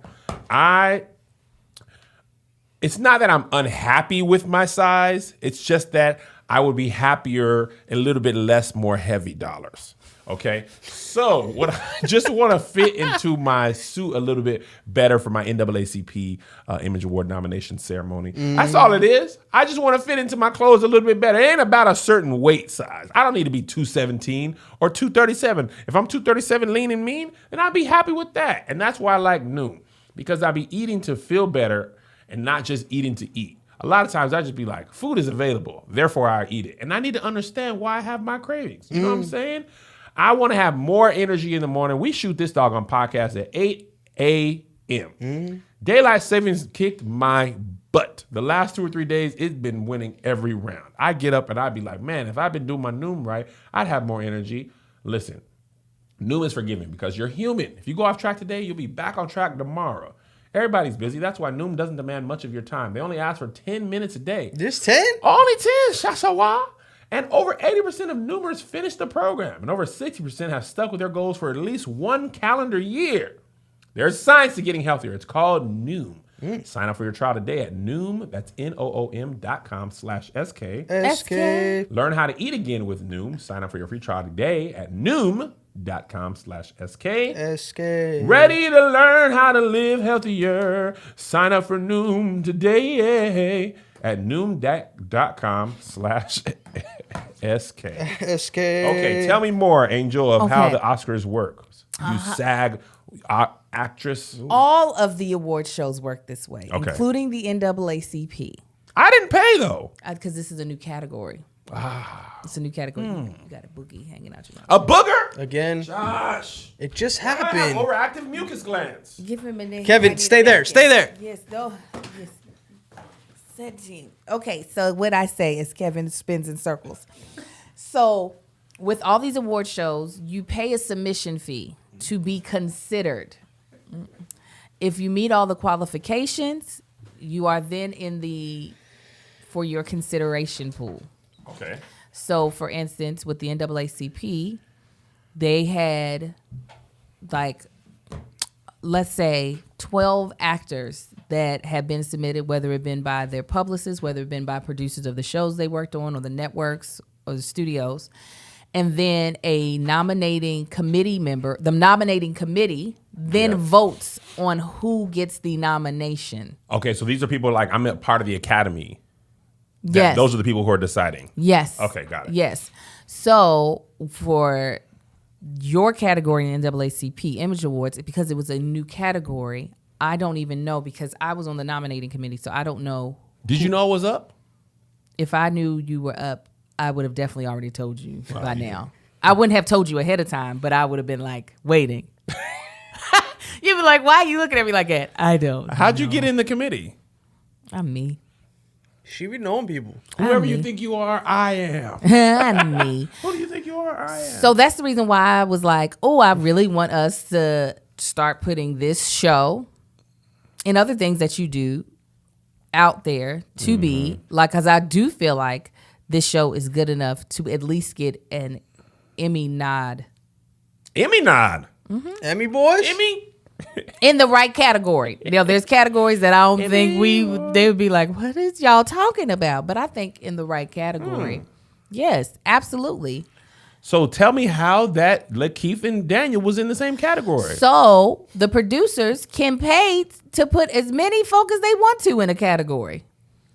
it's not that I'm unhappy with my size. It's just that I would be happier a little bit less, more heavy dollars. Okay, so what I just want to fit into my suit a little bit better for my NAACP Image Award nomination ceremony. That's all it is. I just want to fit into my clothes a little bit better. It ain't about a certain weight size. I don't need to be 217 or 237. If I'm 237 lean and mean, then I'll be happy with that. And that's why I like Noom, because I be eating to feel better and not just eating to eat. A lot of times I just be like, food is available, therefore I eat it. And I need to understand why I have my cravings. You know what I'm saying? I want to have more energy in the morning. We shoot this doggone podcast at 8 a.m. Daylight savings kicked my butt. The last 2 or 3 days, it's been winning every round. I get up and I'd be like, man, if I'd been doing my Noom right, I'd have more energy. Listen, Noom is forgiving because you're human. If you go off track today, you'll be back on track tomorrow. Everybody's busy. That's why Noom doesn't demand much of your time. They only ask for 10 minutes a day. Just 10? Only 10, Shashawa. And over 80% of Noomers finish the program. And over 60% have stuck with their goals for at least 1 calendar year. There's science to getting healthier. It's called Noom. Sign up for your trial today at Noom. That's Noom.com/SK. SK. Learn how to eat again with Noom. Sign up for your free trial today at Noom.com/SK. SK. Ready to learn how to live healthier? Sign up for Noom today at Noom.com/SK. SK. Okay, tell me more, Angel, of how Okay. the Oscars work. You SAG actress. All of the award shows work this way, Okay. including the NAACP, I didn't pay though. because this is a new category. It's a new category. You got a boogie hanging out your mouth. A booger? Again. Josh. It just I have happened. overactive mucus glands. Give him a name. Kevin, stay there. Stay there. Yes, no. Yes. 17. Okay, so what I say is Kevin spins in circles. So with all these award shows, you pay a submission fee to be considered. If you meet all the qualifications, you are then for your consideration pool. Okay. So, for instance, with the NAACP, they had, like, let's say 12 actors that had been submitted, whether it been by their publicists, whether it been by producers of the shows they worked on, or the networks, or the studios. And then a nominating committee member, the nominating committee, then votes on who gets the nomination. Okay, so these are people like, I'm a part of the academy. Yes. Those are the people who are deciding. Yes. Okay, got it. Yes. So for your category in NAACP Image Awards, because it was a new category, I don't even know, because I was on the nominating committee, so I don't know. Did you know it was up? If I knew you were up, I would have definitely already told you by now. I wouldn't have told you ahead of time, but I would have been like waiting. You'd be like, why are you looking at me like that? I don't. How'd you get in the committee? I'm me. She be knowing people. Whoever you think you are, I am. I'm me. Who do you think you are? I am. So that's the reason why I was like, oh, I really want us to start putting this show and other things that you do out there to be like, because I do feel like this show is good enough to at least get an Emmy nod. Emmy nod. Emmy boys? Emmy? In the right category. You know, there's categories that I don't think they would be like, what is y'all talking about? But I think in the right category. Yes, absolutely. So tell me how that Lakeith and Daniel was in the same category. So the producers can pay to put as many folk as they want to in a category.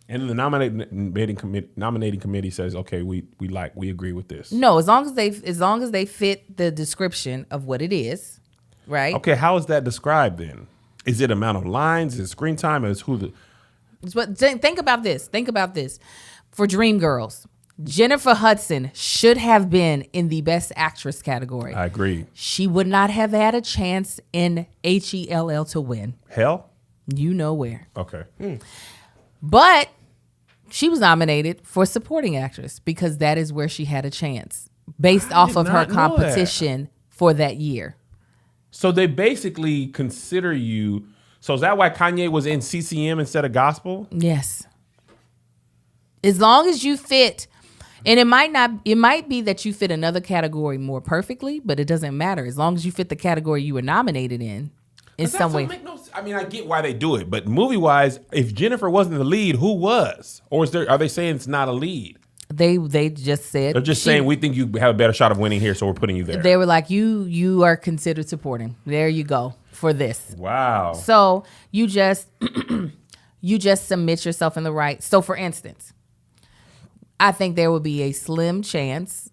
And the nominating committee says, okay, we agree with this. No, as long as they fit the description of what it is, right? Okay, how is that described then? Is it amount of lines? Is it screen time? Is who the? But think about this. Think about this. For Dreamgirls, Jennifer Hudson should have been in the Best Actress category. I agree. She would not have had a chance in HELL to win. Hell? You know where. Okay. But she was nominated for Supporting Actress because that is where she had a chance based off of her not know competition for that year. So they basically consider you. So is that why Kanye was in CCM instead of gospel? Yes. As long as you fit, and it might be that you fit another category more perfectly, but it doesn't matter. As long as you fit the category you were nominated in some way. I mean, I get why they do it, but movie wise, if Jennifer wasn't the lead, who was? Or are they saying it's not a lead? They just said They're just saying we think you have a better shot of winning here, so we're putting you there. They were like, you are considered supporting. There you go for this. Wow. So you just submit yourself in the right. So for instance, I think there would be a slim chance,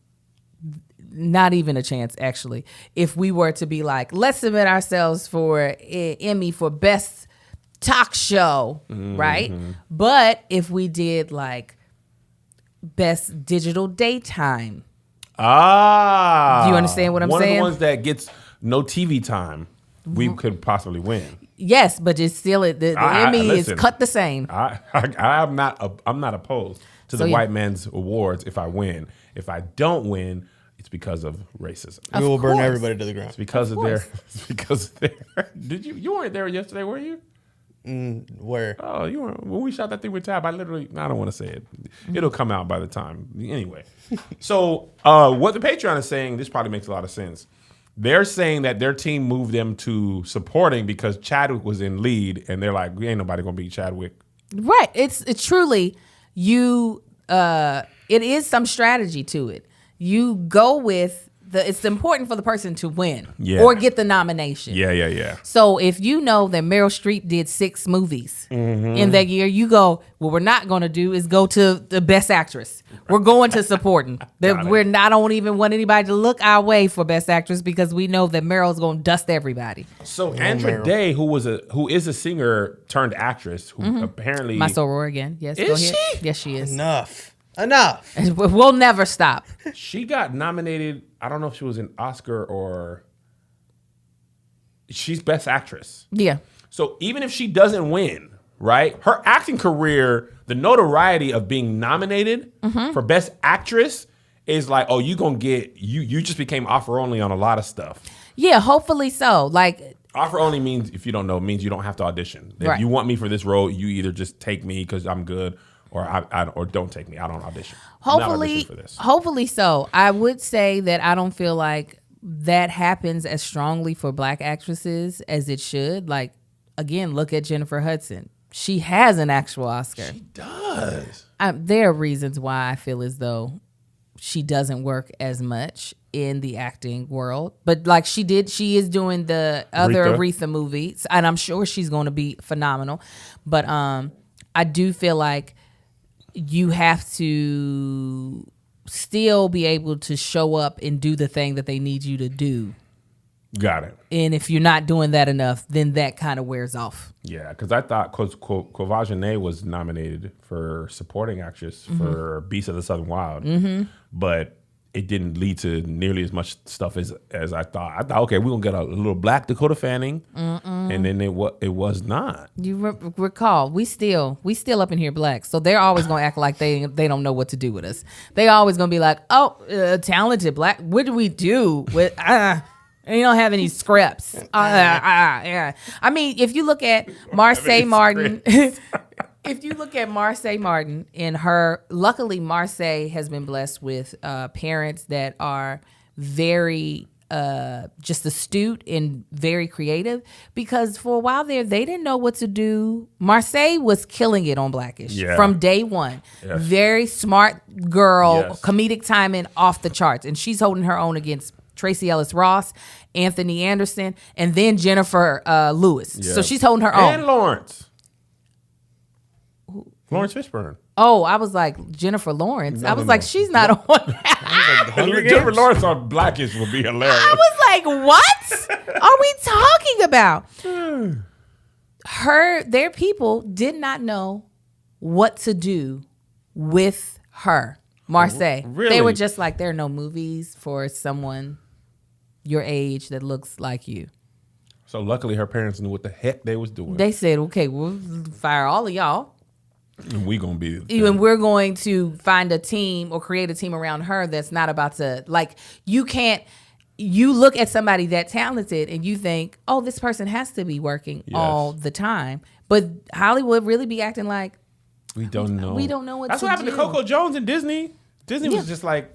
not even a chance actually, if we were to be like, let's submit ourselves for Emmy for Best Talk Show, right? But if we did like Best Digital Daytime. Do you understand what I'm saying? One of the ones that gets no TV time, we could possibly win. Yes, but it's still the Emmy is cut the same. I'm not opposed to the white man's awards if I win. If I don't win, it's because of racism. We will burn everybody to the ground. It's because of their. It's because of their. Did you weren't there yesterday, were you? Where? Oh, you weren't. When we shot that thing with Tab, I don't want to say it. It'll come out by the time. Anyway. So what the Patreon is saying, this probably makes a lot of sense. They're saying that their team moved them to supporting because Chadwick was in lead, and they're like, ain't nobody gonna beat Chadwick. Right. It's truly you. It is some strategy to it. You go with it's important for the person to win or get the nomination. Yeah. So if you know that Meryl Streep did 6 movies in that year, you go, what we're not going to do is go to the best actress. We're going to supporting. I don't even want anybody to look our way for best actress because we know that Meryl's going to dust everybody. So Andra Day, who is a singer turned actress, who apparently My soror again. Yes, is go ahead. she? Yes, she is. Enough. We'll never stop. She got nominated. I don't know if she was an Oscar or she's Best Actress. Yeah. So even if she doesn't win, right? Her acting career, the notoriety of being nominated for Best Actress is like, oh, you gonna get you just became offer only on a lot of stuff. Yeah, hopefully so. Like offer only means, if you don't know, means you don't have to audition. If you want me for this role, you either just take me because I'm good. Or don't take me. I don't audition. Hopefully, for this. Hopefully so. I would say that I don't feel like that happens as strongly for Black actresses as it should. Like, again, look at Jennifer Hudson. She has an actual Oscar. She does. There are reasons why I feel as though she doesn't work as much in the acting world. But like she is doing the other Aretha movies, and I'm sure she's going to be phenomenal. But I do feel like you have to still be able to show up and do the thing that they need you to do. Got it. And if you're not doing that enough, then that kind of wears off. Yeah, because I thought Quavajané was nominated for supporting actress for Beast of the Southern Wild, but it didn't lead to nearly as much stuff as I thought. I thought, okay, we're gonna get a little Black Dakota Fanning, and then it was not. You recall, we still up in here Black, so they're always gonna act like they don't know what to do with us. They always gonna be like, oh, talented Black. What do we do with? And you don't have any scripts. Yeah. I mean, if you look at Marsai Martin. If you look at Marsai Martin and luckily Marsai has been blessed with parents that are very just astute and very creative, because for a while there, they didn't know what to do. Marsai was killing it on Blackish from day one. Yes. Very smart girl, comedic timing off the charts. And she's holding her own against Tracy Ellis Ross, Anthony Anderson, and then Jennifer Lewis. Yes. So she's holding her own. And Lawrence Fishburne. Oh, I was like, Jennifer Lawrence. No, I was like, she's not on. Jennifer Lawrence on Blackish would be hilarious. I was like, what are we talking about? Their people did not know what to do with her. Marsai. Really? They were just like, there are no movies for someone your age that looks like you. So luckily her parents knew what the heck they was doing. They said, okay, we'll fire all of y'all. And we're going to find a team or create a team around her that's not about to, like, you look at somebody that talented and you think, oh, this person has to be working all the time. But Hollywood really be acting like, we don't know. We don't know what That's to what happened do. to Coco Jones and Disney. Disney was just like,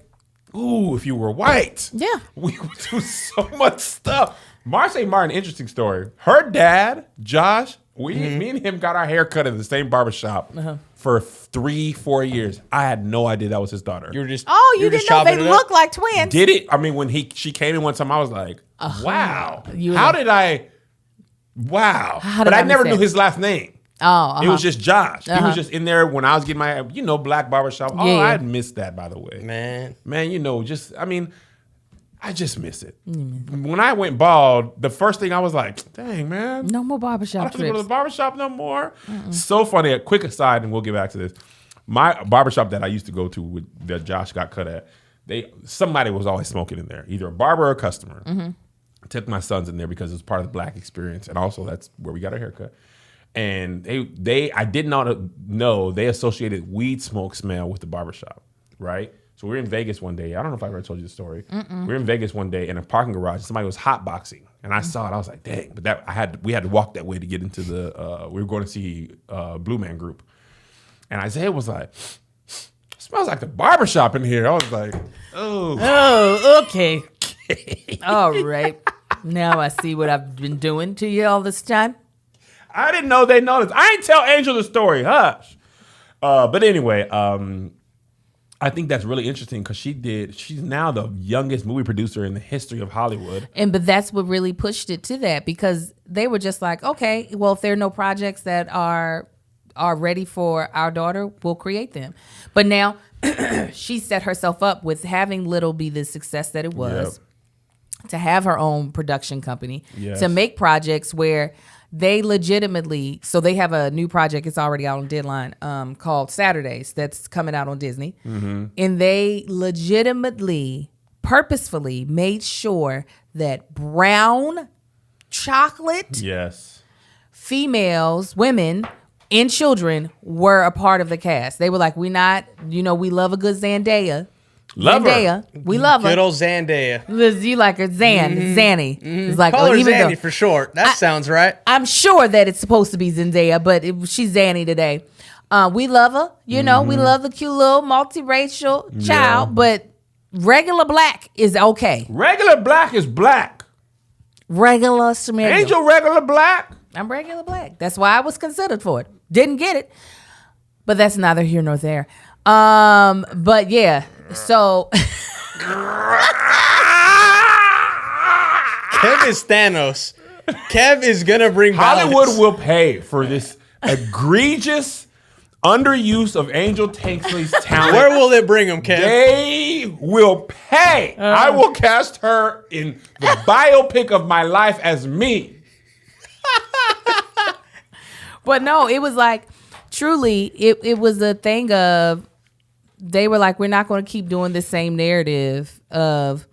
ooh, if you were white. Yeah. We would do so much stuff. Marsai Martin, interesting story. Her dad, Josh, me and him got our hair cut in the same barbershop for 3-4 years. I had no idea that was his daughter. You didn't know they look like twins. Did it? I mean, when she came in one time, I was like, wow. How did I never knew his last name. Oh, It was just Josh. He was just in there when I was getting my, black barbershop. Oh, Yeah. I had missed that, by the way. Man, I just miss it. When I went bald, the first thing I was like, dang, man. No more I barbershop don't have to go to trips. the barbershop no more. So funny. A quick aside, and we'll get back to this. My barbershop that I used to go to that Josh got cut at, somebody was always smoking in there, either a barber or a customer. took my sons in there because it was part of the Black experience, and also that's where we got our haircut. And I did not know they associated weed smoke smell with the barbershop, right? So we were in Vegas one day. I don't know if I ever told you the story. We were in Vegas one day in a parking garage. Somebody was hotboxing, and I saw it. I was like, dang! But we had to walk that way to get into the. We were going to see Blue Man Group, and Isaiah was like, "Smells like the barbershop in here." I was like, "Oh, okay, all right. Now I see what I've been doing to you all this time." I didn't know they noticed. I ain't tell Angel the story. Hush. But anyway, I think that's really interesting because she's now the youngest movie producer in the history of Hollywood. But that's what really pushed it to that, because they were just like, okay, well, if there are no projects that are ready for our daughter, we'll create them. But now she set herself up with having Little be the success that it was, to have her own production company, to make projects where they legitimately, so they have a new project, it's already out on Deadline, called Saturdays, that's coming out on Disney. And they legitimately, purposefully made sure that brown chocolate females, women, and children were a part of the cast. They were like, we love a good Zendaya. Zendaya. We love her. Good old Zendaya. You like her, Zanny. It's like, call her Zanny for short. That sounds right. I'm sure that it's supposed to be Zendaya, but she's Zanny today. We love her. We love the cute little multiracial child, but regular black is okay. Regular black is black. Regular Smiggle. Angel regular black? I'm regular black. That's why I was considered for it. Didn't get it, but that's neither here nor there. But yeah. So Kev is Thanos. Kev is gonna bring Hollywood balance. will pay for this egregious underuse of Angel Tanksley's talent. Where will it bring him, Kev? They will pay. I will cast her in the biopic of my life as me. But no, it was like, truly, it was a thing of, they were like, we're not going to keep doing the same narrative of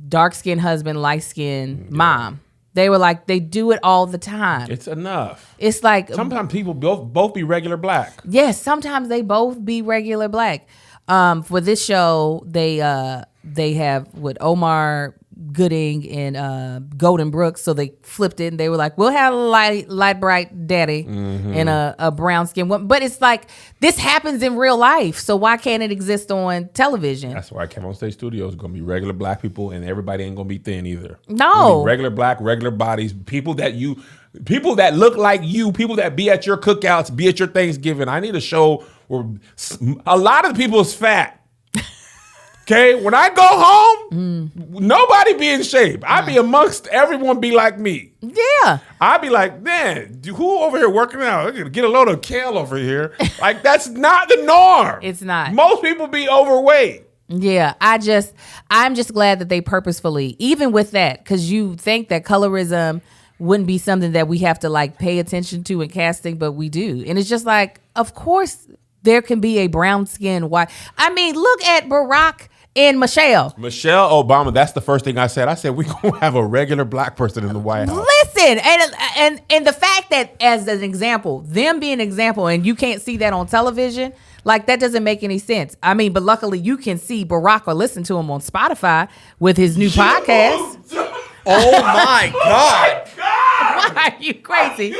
dark-skinned husband, light-skinned mom. They were like, they do it all the time. It's enough. It's like, sometimes people both be regular black. Yes, sometimes they both be regular black. For this show, they have with Omar Gooding and Golden Brooks, so they flipped it and they were like, we'll have a light bright daddy and a brown skin woman. But it's like, this happens in real life, so why can't it exist on television? That's why Come On Stage Studios is gonna be regular black people, and everybody ain't gonna be thin either. No, regular black, regular bodies, people that look like you, people that be at your cookouts, be at your Thanksgiving. I need a show where a lot of the people is fat. Okay, when I go home, nobody be in shape. I be amongst everyone be like me. Yeah. I be like, man, who over here working out? Get a load of kale over here. Like, that's not the norm. It's not. Most people be overweight. Yeah, I'm just glad that they purposefully, even with that, because you think that colorism wouldn't be something that we have to like pay attention to in casting, but we do. And it's just like, of course, there can be a brown skinned white. I mean, look at Barack and Michelle Obama. That's the first thing I said. I said, we're going to have a regular black person in the White House. Listen, and the fact that, as an example, them being an example, and you can't see that on television, like, that doesn't make any sense. I mean, but luckily you can see Barack or listen to him on Spotify with his new podcast. Oh my God. Why are you crazy?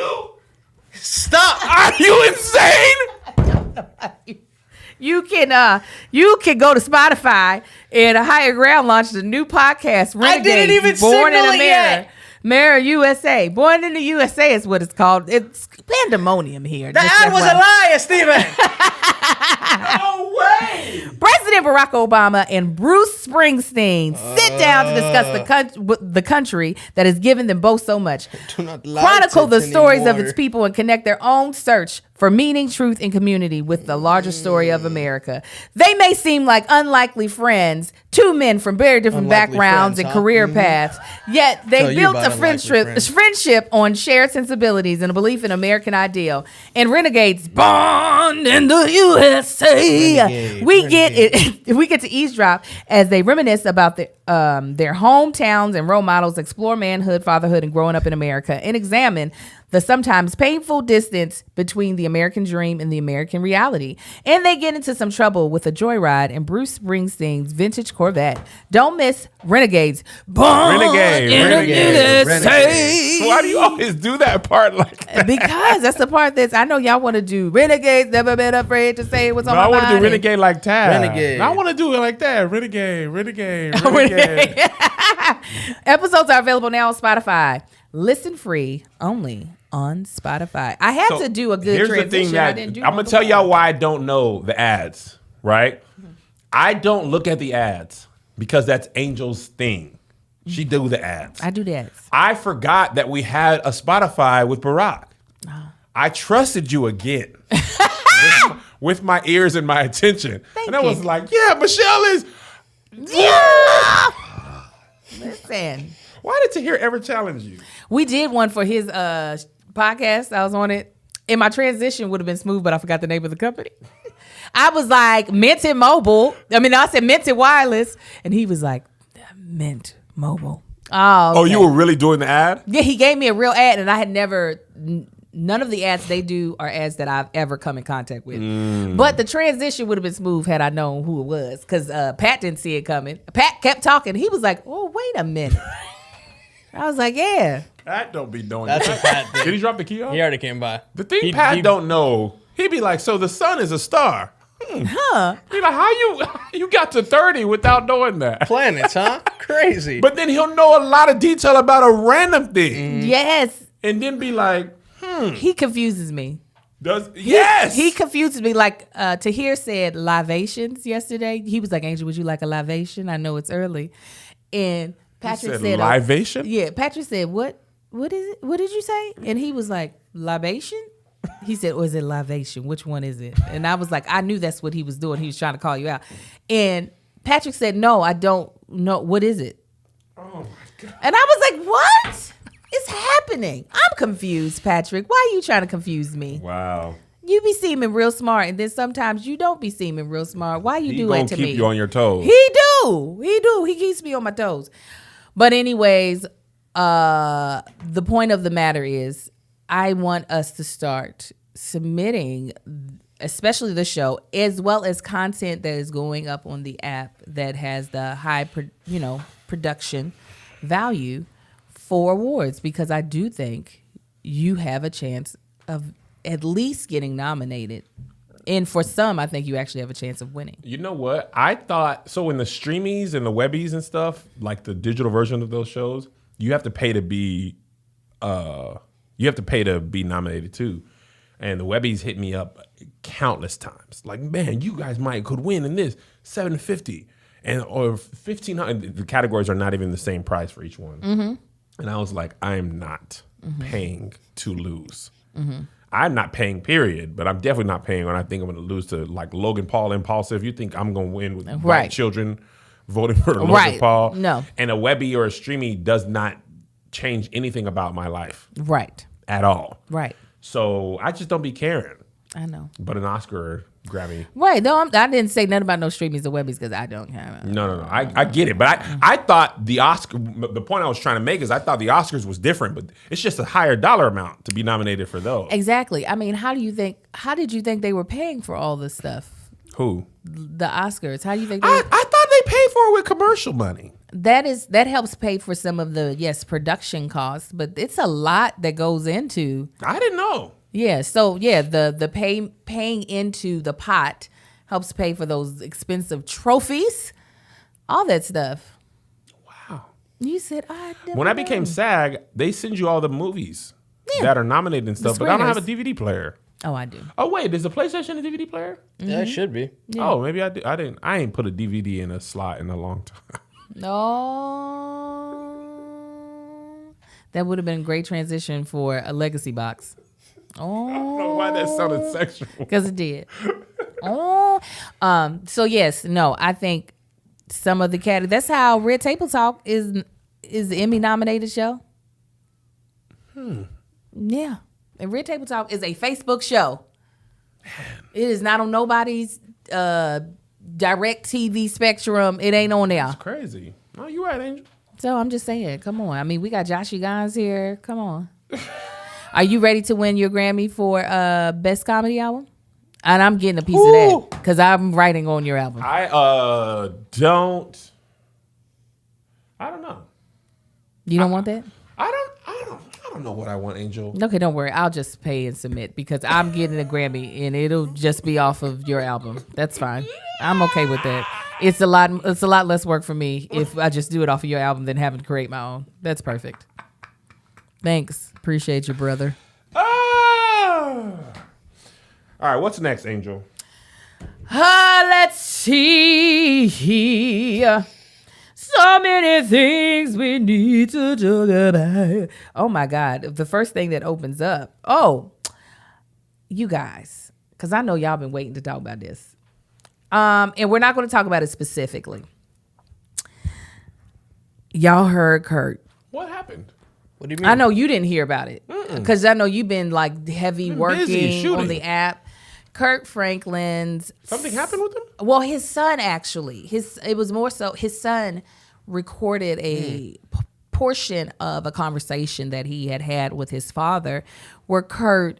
Stop. Are you insane? You can go to Spotify and Higher Ground launched a new podcast. Renegades, I didn't even Born in signal it yet. Mirror USA. Born in the USA is what it's called. It's pandemonium here. The ad was a liar, Steven. No way. President Barack Obama and Bruce Springsteen sit down to discuss the country that has given them both so much. Do not lie Chronicle the stories of anymore. its people and connect their own search for meaning, truth, and community with the larger story of America. They may seem like unlikely friends, two men from very different Unlikely backgrounds friends, and career paths, yet they Tell you built about a unlikely friendship on shared sensibilities and a belief in American ideal. And Renegades, born in the USA. say. Renegade, We get it. We get to eavesdrop as they reminisce about their hometowns and role models, explore manhood, fatherhood, and growing up in America, and examine the sometimes painful distance between the American dream and the American reality. And they get into some trouble with a joyride in Bruce Springsteen's vintage Corvette. Don't miss Renegades. Renegade. Why do you always do that part like that? Because that's the part I know y'all want to do. Renegades, never been afraid to say what's on my mind. I want to do Renegade like Tad. Renegade. I want to do it like that. Renegade. Episodes are available now on Spotify. Listen free only on Spotify. I had to do a good here's transition. The thing that I'm going to tell y'all why I don't know the ads, right? I don't look at the ads because that's Angel's thing. She do the ads. I do the ads. I forgot that we had a Spotify with Barack. I trusted you again with my ears and my attention. I was like, yeah, Michelle is. Yeah. Listen. Why did Tahir ever challenge you? We did one for his podcast. I was on it. And my transition would have been smooth, but I forgot the name of the company. I was like, Minted Mobile. I said Minted Wireless. And he was like, Mint Mobile. Oh, okay. Oh, you were really doing the ad? Yeah, he gave me a real ad, and I had never... None of the ads they do are ads that I've ever come in contact with. But the transition would have been smooth had I known who it was, because Pat didn't see it coming. Pat kept talking. He was like, oh, wait a minute. I was like, yeah. Pat don't be doing That's that. a Pat thing. Did he drop the key off? He already came by. The thing Pat don't know, he'd be like, so the sun is a star. Huh. He's like, how you got to 30 without knowing that? Planets, huh? Crazy. But then he'll know a lot of detail about a random thing. Yes. And then be like, He confuses me. Yes. He confuses me. Like Tahir said libations yesterday. He was like, Angel, would you like a libation? I know it's early. And Patrick said libation? Yeah. Patrick said, what is it? What did you say? And he was like, libation? He said, or is it libation? Which one is it? And I was like, I knew that's what he was doing. He was trying to call you out. And Patrick said, no, I don't know. What is it? Oh my God. And I was like, what is happening? I'm confused, Patrick. Why are you trying to confuse me? Wow. You be seeming real smart, and then sometimes you don't be seeming real smart. Why you do that to me? He keep you on your toes. He do. He keeps me on my toes. But anyways, the point of the matter is, I want us to start submitting, especially the show, as well as content that is going up on the app that has the high, production value for awards, because I do think you have a chance of at least getting nominated. And for some, I think you actually have a chance of winning. You know what? I thought, so in the streamies and the webbies and stuff, like the digital version of those shows, you have to pay to be nominated too. And the webbies hit me up countless times. Like, man, you guys could win in this $750 or $1,500. The categories are not even the same price for each one. Mm-hmm. And I was like, I am not paying to lose. Mm-hmm. I'm not paying, period, but I'm definitely not paying when I think I'm going to lose to like Logan Paul Impulsive. You think I'm going to win with black children voting for Logan Paul? No. And a webby or a streamy does not change anything about my life. Right. At all. Right. So I just don't be caring. I know. But an Oscar or Grammy. Right. No, I didn't say nothing about no streamies or webbies because I don't have it. No. I get it. But I thought the point I was trying to make is I thought the Oscars was different, but it's just a higher dollar amount to be nominated for those. Exactly. I mean, how did you think they were paying for all this stuff? Who? The Oscars. How do you think I thought they paid for it with commercial money. That helps pay for some of the production costs, but it's a lot that goes into. I didn't know. Yeah, so the paying into the pot helps pay for those expensive trophies, all that stuff. Wow. You said when I became SAG, they send you all the movies that are nominated and stuff, but I don't have a DVD player. Oh, I do. Oh wait, is the PlayStation a DVD player? Mm-hmm. Yeah, it should be. Yeah. Oh, maybe I did. I ain't put a DVD in a slot in a long time. No, that would have been a great transition for a legacy box. Oh, I don't know why that sounded sexual. Because it did. So yes, no, I think some of the categories. That's how Red Table Talk is the Emmy nominated show. Yeah, and Red Table Talk is a Facebook show. Man. It is not on nobody's direct TV spectrum. It ain't on there. It's crazy. No, you right, Angel. So I'm just saying, come on. I mean, we got Joshy Gons here. Come on. Are you ready to win your Grammy for Best Comedy Album? And I'm getting a piece of that because I'm writing on your album. I don't know. You don't want that? I don't know what I want, Angel. Okay, don't worry. I'll just pay and submit because I'm getting a Grammy and it'll just be off of your album. That's fine. I'm okay with that. It's a lot less work for me if I just do it off of your album than having to create my own. That's perfect. Thanks. Appreciate you, brother. All right, what's next, Angel? Let's see. So many things we need to talk about. Oh my God. The first thing that opens up. Oh, you guys, because I know y'all been waiting to talk about this. And we're not going to talk about it specifically. Y'all heard Kirk. What happened? What do you mean? I know you didn't hear about it because I know you've been like heavy working busy on the app. Kirk Franklin's Something happened with him? Well, his son actually. It was more so his son recorded a portion of a conversation that he had with his father, where Kurt.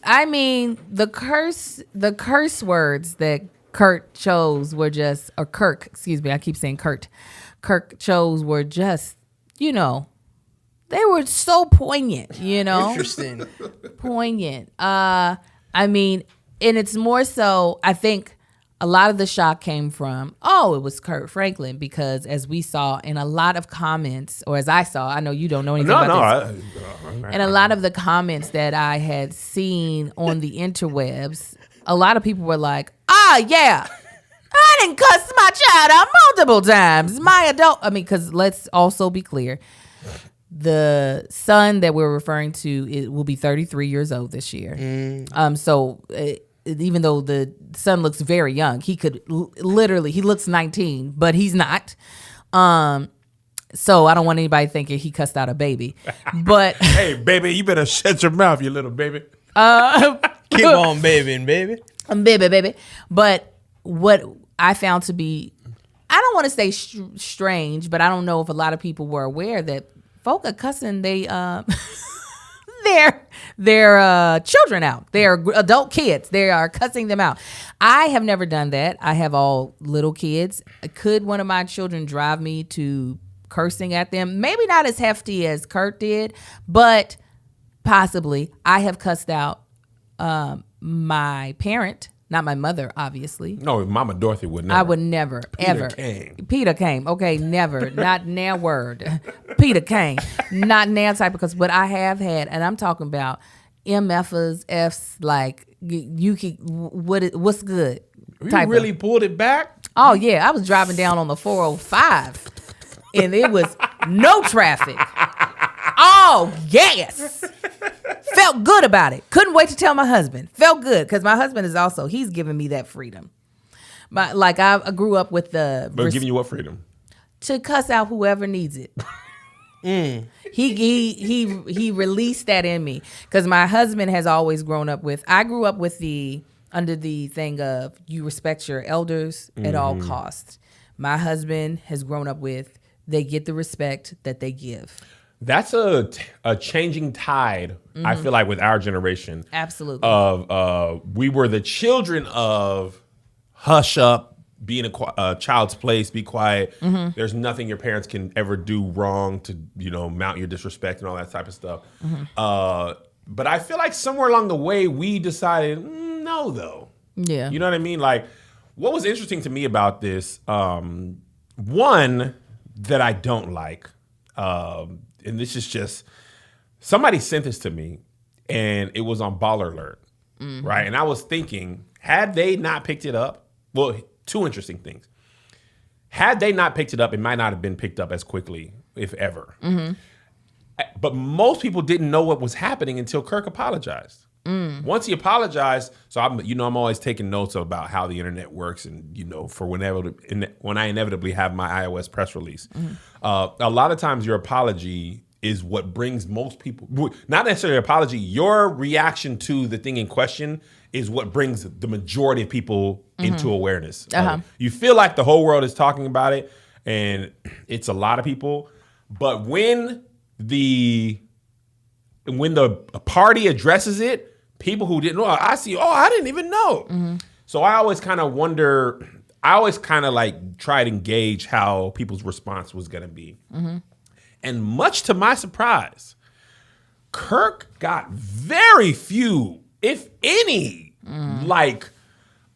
I mean, the curse words that Kurt chose were just, or Kirk, excuse me, I keep saying Kurt. Kirk chose were just, they were so poignant, Interesting. Poignant. I mean, and it's more so, I think a lot of the shock came from, it was Kirk Franklin, because as we saw in a lot of comments, or as I saw, I know you don't know anything about this. And a lot of the comments that I had seen on the interwebs, a lot of people were like, yeah, I didn't cuss my child out multiple times. Because let's also be clear. The son that we're referring to, it will be 33 years old this year. So even though the son looks very young, he could literally, he looks 19, but he's not. So I don't want anybody thinking he cussed out a baby. But hey, baby, you better shut your mouth, you little baby. Keep on babying, baby. Baby. But what I found to be, I don't want to say strange, but I don't know if a lot of people were aware that folk are cussing their children out. Their adult kids. They are cussing them out. I have never done that. I have all little kids. Could one of my children drive me to cursing at them? Maybe not as hefty as Kurt did, but possibly. I have cussed out my parent, not my mother, obviously. No, Mama Dorothy would never. I would never, ever. Peter came. Okay, never. Not now word. Peter came. Not now type, because what I have had, and I'm talking about MFers, Fs, like, what's good? You really pulled it back? Oh, yeah. I was driving down on the 405, and it was no traffic. Oh, yes. Felt good about it. Couldn't wait to tell my husband. Felt good because my husband is also, he's giving me that freedom. But like I grew up with the... But giving you what freedom? To cuss out whoever needs it. He released that in me because my husband has always grown up with... I grew up with under the thing of you respect your elders at all costs. My husband has grown up with they get the respect that they give. That's a changing tide, I feel like, with our generation. Absolutely. We were the children of hush up, be in a child's place, be quiet. There's nothing your parents can ever do wrong to, mount your disrespect and all that type of stuff. But I feel like somewhere along the way, we decided, no, though. Yeah. You know what I mean? Like, what was interesting to me about this, one that I don't like, and this is just, somebody sent this to me and it was on Baller Alert, right? And I was thinking, had they not picked it up, well, two interesting things. Had they not picked it up, it might not have been picked up as quickly, if ever. But most people didn't know what was happening until Kirk apologized. Once he apologized, so I'm always taking notes about how the internet works, and for when I inevitably have my iOS press release, a lot of times your apology is what brings most people, not necessarily apology, your reaction to the thing in question is what brings the majority of people into awareness. Uh-huh. You feel like the whole world is talking about it, and it's a lot of people. But when the party addresses it, people who didn't know, I didn't even know. So I always kind of wonder, I always kind of like try to gauge how people's response was going to be. And much to my surprise, Kirk got very few, if any,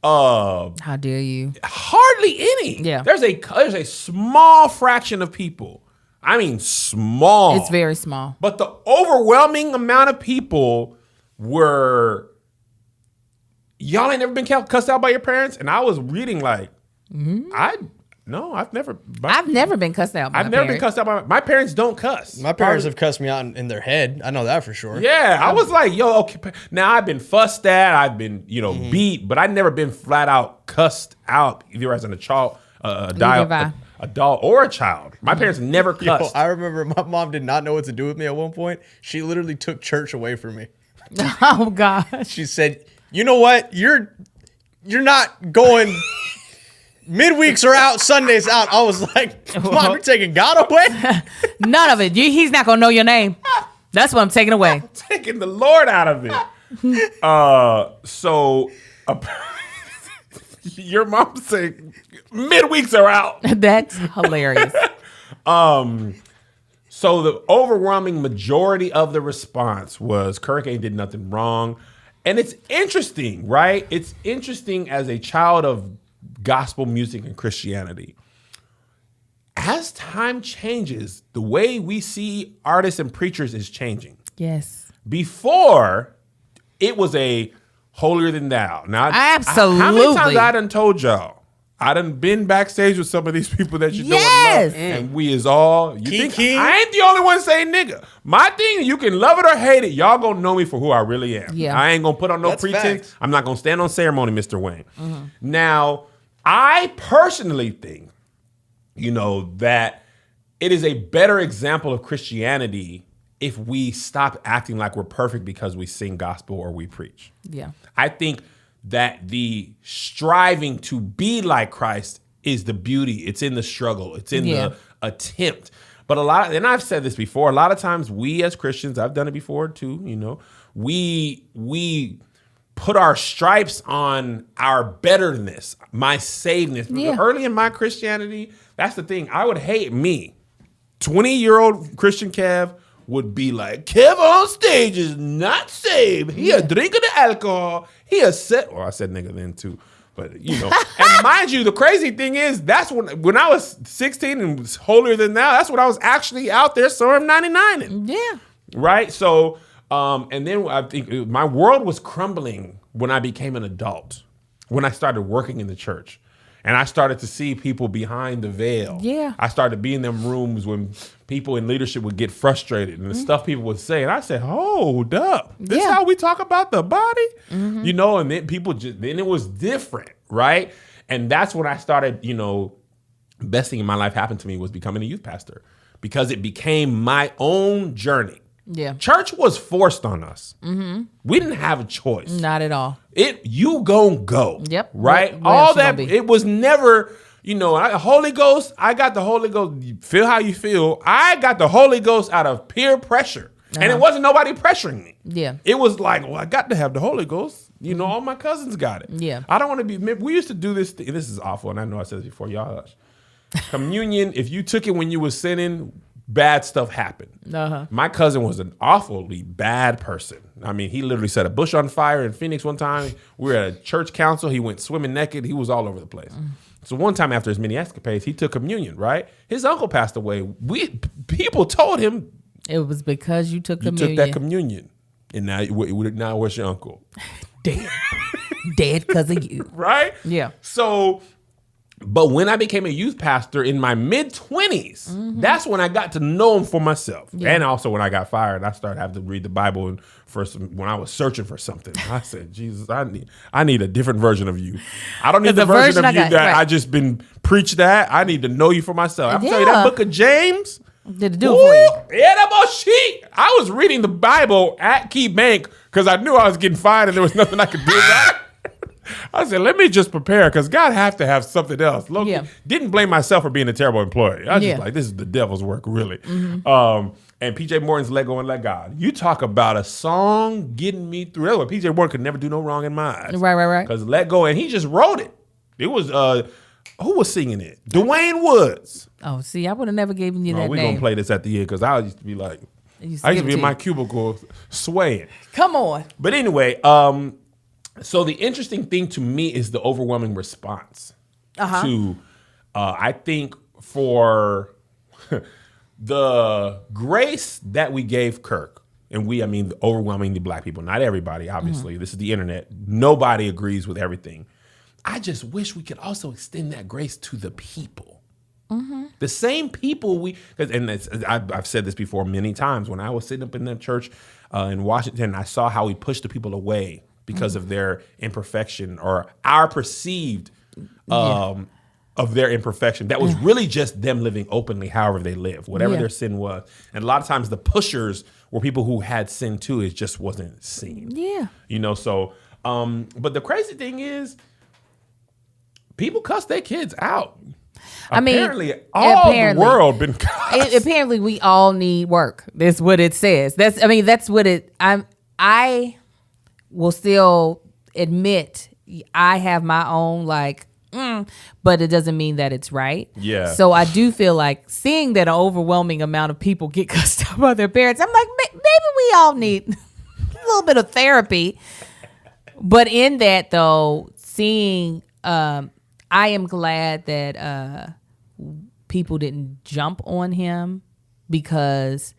how dare you? hardly any. Yeah. There's a small fraction of people. I mean, small. It's very small. But the overwhelming amount of people were, y'all ain't never been cussed out by your parents? And I was reading like, I've never been cussed out by I've never been cussed out by my parents. Don't cuss. My parents have cussed me out in their head. I know that for sure. Yeah, I was like, yo, okay. Now I've been fussed at, I've been, beat, but I've never been flat out cussed out either as an adult or a child. My parents never cussed. Yo, I remember my mom did not know what to do with me at one point. She literally took church away from me. Oh gosh. She said, "You know what? You're not going." Midweeks are out, Sundays out. I was like, Mom, you're taking God away? None of it. He's not going to know your name. That's what I'm taking away. Taking the Lord out of it. Your mom said midweeks are out. That's hilarious. So the overwhelming majority of the response was Kirk ain't did nothing wrong. And it's interesting, right? It's interesting as a child of gospel music and Christianity. As time changes, the way we see artists and preachers is changing. Yes. Before, it was a holier than thou. Now, absolutely. How many times I done told y'all? I done been backstage with some of these people that you know and love, and we is all, you think I ain't the only one saying nigga. My thing, you can love it or hate it. Y'all gonna know me for who I really am. Yeah. I ain't gonna put on no pretense. Facts. I'm not gonna stand on ceremony, Mr. Wayne. Now, I personally think, that it is a better example of Christianity if we stop acting like we're perfect because we sing gospel or we preach. Yeah. I think that the striving to be like Christ is the beauty. It's in the struggle. It's in the attempt. But and I've said this before, a lot of times we as Christians, I've done it before too, we put our stripes on our betterness, my savedness. Yeah. Early in my Christianity, that's the thing. I would hate me. 20-year-old Christian Kev would be like, Kev on stage is not saved. He a drinking the alcohol. He a set. Well, I said nigga then too. But, and mind you, the crazy thing is, that's when I was 16 and was holier than thou, that's when I was actually out there Psalm 99ing. Yeah. Right? So, and then I think my world was crumbling when I became an adult, when I started working in the church. And I started to see people behind the veil. Yeah. I started to be in them rooms when people in leadership would get frustrated and the stuff people would say. And I said, hold up. This is how we talk about the body? And then then it was different, right? And that's when I started, best thing in my life happened to me was becoming a youth pastor because it became my own journey. Yeah. Church was forced on us. We didn't have a choice. Not at all. You gon' go. Yep. Right? Where All that, it was never, Holy Ghost, I got the Holy Ghost. You feel how you feel. I got the Holy Ghost out of peer pressure. And it wasn't nobody pressuring me. Yeah. It was like, well, I got to have the Holy Ghost. All my cousins got it. Yeah. I don't want to be, we used to do this. This is awful. And I know I said this before. Y'all hush. Communion, if you took it when you were sinning, bad stuff happened. My cousin was an awfully bad person. I mean, he literally set a bush on fire in Phoenix one time. We were at a church council. He went swimming naked. He was all over the place. So one time after his many escapades, he took communion, right? His uncle passed away. People told him, it was because you took communion. You took that communion. And now where's your uncle? Dead. Dead because of you. Right? Yeah. So... But when I became a youth pastor in my mid-20s, that's when I got to know him for myself. Yeah. And also when I got fired, I started having to read the Bible when I was searching for something. I said, Jesus, I need a different version of you. I don't need the version of you that I just been preached at. I need to know you for myself. I'm telling you, that book of James, Did it do it for you? Yeah, that boy shit. I was reading the Bible at Key Bank because I knew I was getting fired and there was nothing I could do about it. I said, let me just prepare because God has to have something else. Look, didn't blame myself for being a terrible employee. I was just like, this is the devil's work, really. And PJ Morton's Let Go and Let God. You talk about a song getting me through. That's what PJ Morton could never do no wrong in my eyes. Right. Because Let Go, and he just wrote it. It was, who was singing it? Dwayne Woods. Oh, see, I would have never given you that We're name. going to play this at the end because I used to be like, I used to be in my cubicle swaying. Come on. But anyway, so the interesting thing to me is the overwhelming response to, I think, for the grace that we gave Kirk, and I mean overwhelmingly black people, not everybody, obviously. This is the internet. Nobody agrees with everything. I just wish we could also extend that grace to the people. The same people I've said this before many times. When I was sitting up in that church in Washington, I saw how we pushed the people away because of their imperfection or our perceived of their imperfection. That was really just them living openly however they live, whatever their sin was. And a lot of times the pushers were people who had sin too. It just wasn't seen. Yeah. So, but the crazy thing is people cuss their kids out. Apparently the world been cussed. Apparently we all need work. That's what it says. That's what it, I will still admit I have my own but it doesn't mean that it's right. Yeah. So I do feel like seeing that an overwhelming amount of people get cussed out by their parents, I'm like, maybe we all need a little bit of therapy. But in that though, seeing, I am glad that people didn't jump on him because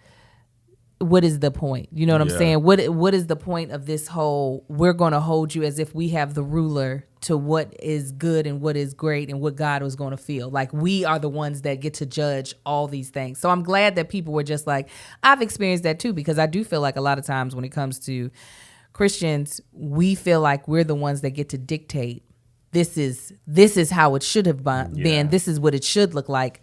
what is the point? You know what I'm saying? What is the point of this whole, we're going to hold you as if we have the ruler to what is good and what is great and what God was going to feel. Like we are the ones that get to judge all these things. So I'm glad that people were just like, I've experienced that too, because I do feel like a lot of times when it comes to Christians, we feel like we're the ones that get to dictate. This is how it should have been. Yeah. This is what it should look like.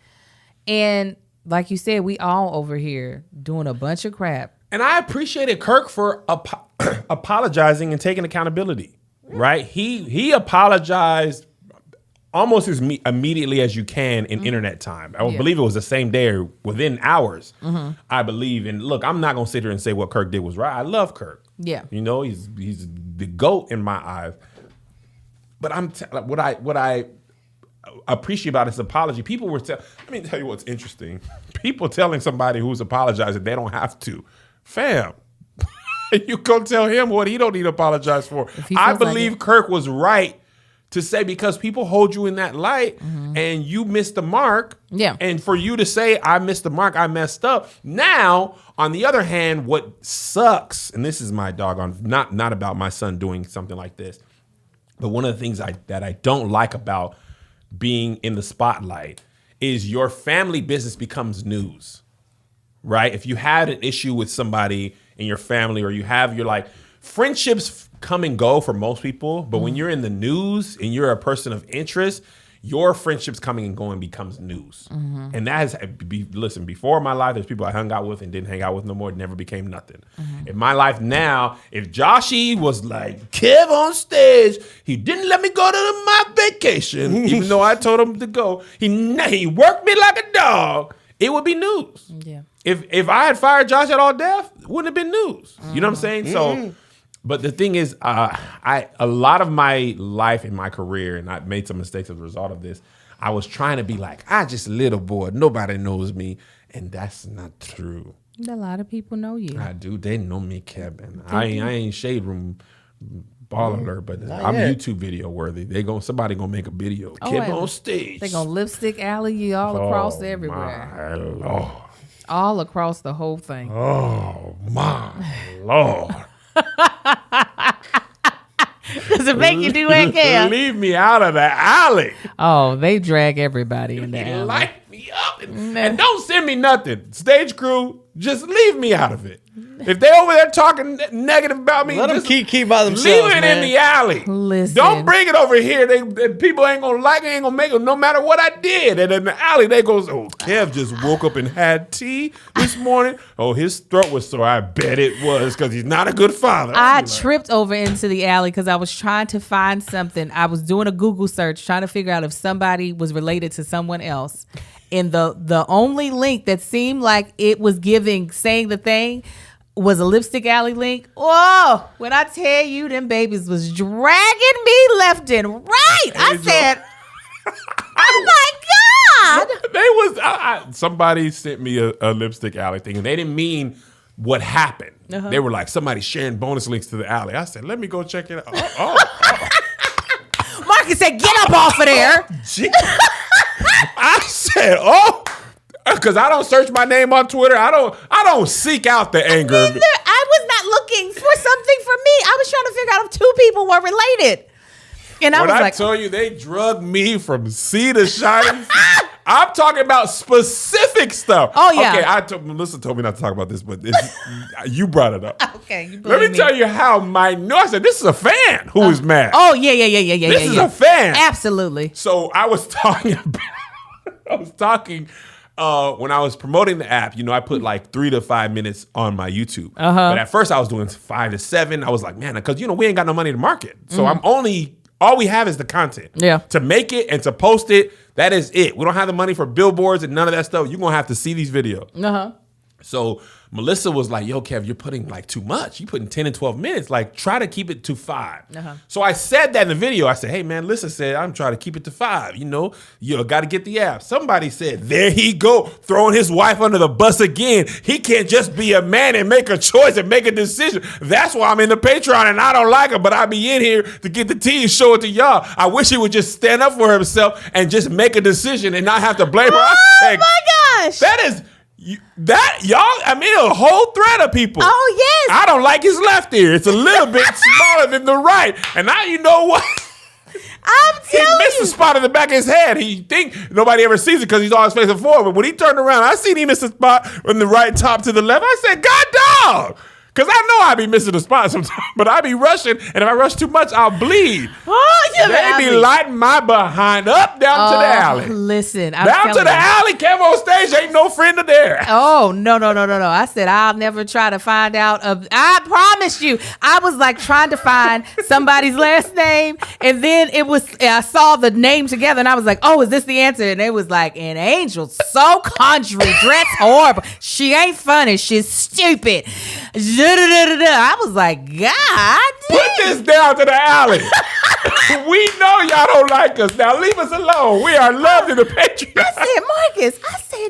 And like you said, we all over here doing a bunch of crap. And I appreciated Kirk for apologizing and taking accountability, right? He apologized almost as immediately as you can in internet time. I believe it was the same day or within hours, I believe. And look, I'm not going to sit here and say what Kirk did was right. I love Kirk. Yeah. He's the GOAT in my eyes. But what I appreciate about his apology, people were let me tell you what's interesting. People telling somebody who's apologizing they don't have to. Fam, you go tell him what he don't need to apologize for. I believe Kirk was right to say, because people hold you in that light and you missed the mark. Yeah. And for you to say, I missed the mark, I messed up. Now, on the other hand, what sucks, and this is my doggone, not about my son doing something like this, but one of the things that I don't like about being in the spotlight is your family business becomes news, right? If you had an issue with somebody in your family, or you're friendships come and go for most people, but when you're in the news and you're a person of interest, your friendships coming and going becomes news. And that has, listen, before my life, there's people I hung out with and didn't hang out with no more. It never became nothing. In my life now, if Joshy was like, Kev on stage, he didn't let me go to my vacation, even though I told him to go. He worked me like a dog. It would be news. Yeah. If I had fired Josh at All Death, it wouldn't have been news. You know what I'm saying? So, but the thing is, a lot of my life and my career, and I made some mistakes as a result of this, I was trying to be like, I just a little boy, nobody knows me, and that's not true. A lot of people know you. I do. They know me, Kevin. I ain't Shade Room ball alert, but I'm YouTube video worthy. Somebody gonna make a video. Kevin on stage. They gonna lipstick alley you all across everywhere. My Lord. All across the whole thing. Oh my Lord. Does it make you do that, Cam? Leave me out of the alley. Oh, they drag everybody in the alley. Light me up and don't send me nothing. Stage crew, just leave me out of it. If they over there talking negative about me, Let them just keep by themselves. leave it man. in the alley. Listen. Don't bring it over here. People ain't gonna like it, ain't gonna make it no matter what I did. And in the alley, they goes, oh, Kev just woke up and had tea this morning. Oh, his throat was sore. I bet it was because he's not a good father. I tripped over into the alley because I was trying to find something. I was doing a Google search trying to figure out if somebody was related to someone else. And the only link that seemed like it was saying the thing was a Lipstick Alley link. Whoa, when I tell you them babies was dragging me left and right. I said, oh my God. Somebody sent me a Lipstick Alley thing, and they didn't mean what happened. Uh-huh. They were like, somebody sharing bonus links to the alley. I said, let me go check it out. Marcus said, get up off of there. I said, because I don't search my name on Twitter. I don't seek out the anger. I was not looking for something for me. I was trying to figure out if two people were related. And When I tell you they drug me from sea to shining, I'm talking about specific stuff. Oh, yeah. Okay, Melissa told me not to talk about this, but you brought it up. Okay, you Let me tell you how I said this is a fan who is mad. Oh, yeah. This is a fan. Absolutely. So I was talking when I was promoting the app, I put like 3 to 5 minutes on my YouTube. Uh-huh. But at first I was doing 5 to 7. I was like, man, because we ain't got no money to market. So all we have is the content. Yeah. To make it and to post it, that is it. We don't have the money for billboards and none of that stuff. You're going to have to see these videos. Uh-huh. So Melissa was like, yo, Kev, you're putting like too much. You're putting 10 and 12 minutes. Like, try to keep it to 5. Uh-huh. So I said that in the video. I said, hey, man, Melissa said, I'm trying to keep it to 5. You got to get the app. Somebody said, there he go, throwing his wife under the bus again. He can't just be a man and make a choice and make a decision. That's why I'm in the Patreon and I don't like him, but I be in here to get the tea and show it to y'all. I wish he would just stand up for himself and just make a decision and not have to blame her. Oh, my gosh. That is... a whole thread of people. Oh, yes. I don't like his left ear. It's a little bit smaller than the right. And now you know what? I'm telling you. He missed a spot in the back of his head. He think nobody ever sees it because he's always facing forward. But when he turned around, I seen he missed a spot from the right top to the left. I said, God dog. Because I know I be missing a spot sometimes, but I be rushing, and if I rush too much, I'll bleed. They be lighting my behind up down to the alley. Listen, down to the alley. Kev on stage ain't no friend of theirs. Oh, no. I said, I'll never try to find out. I promise you. I was like trying to find somebody's last name. And then I saw the name together and I was like, oh, is this the answer? And it was like, an angel, so country, dress horrible. She ain't funny. She's stupid. I was like, God. Put this down to the alley. We know y'all don't like us. Now leave us alone. We are loved in the Patreon. I said, Marcus,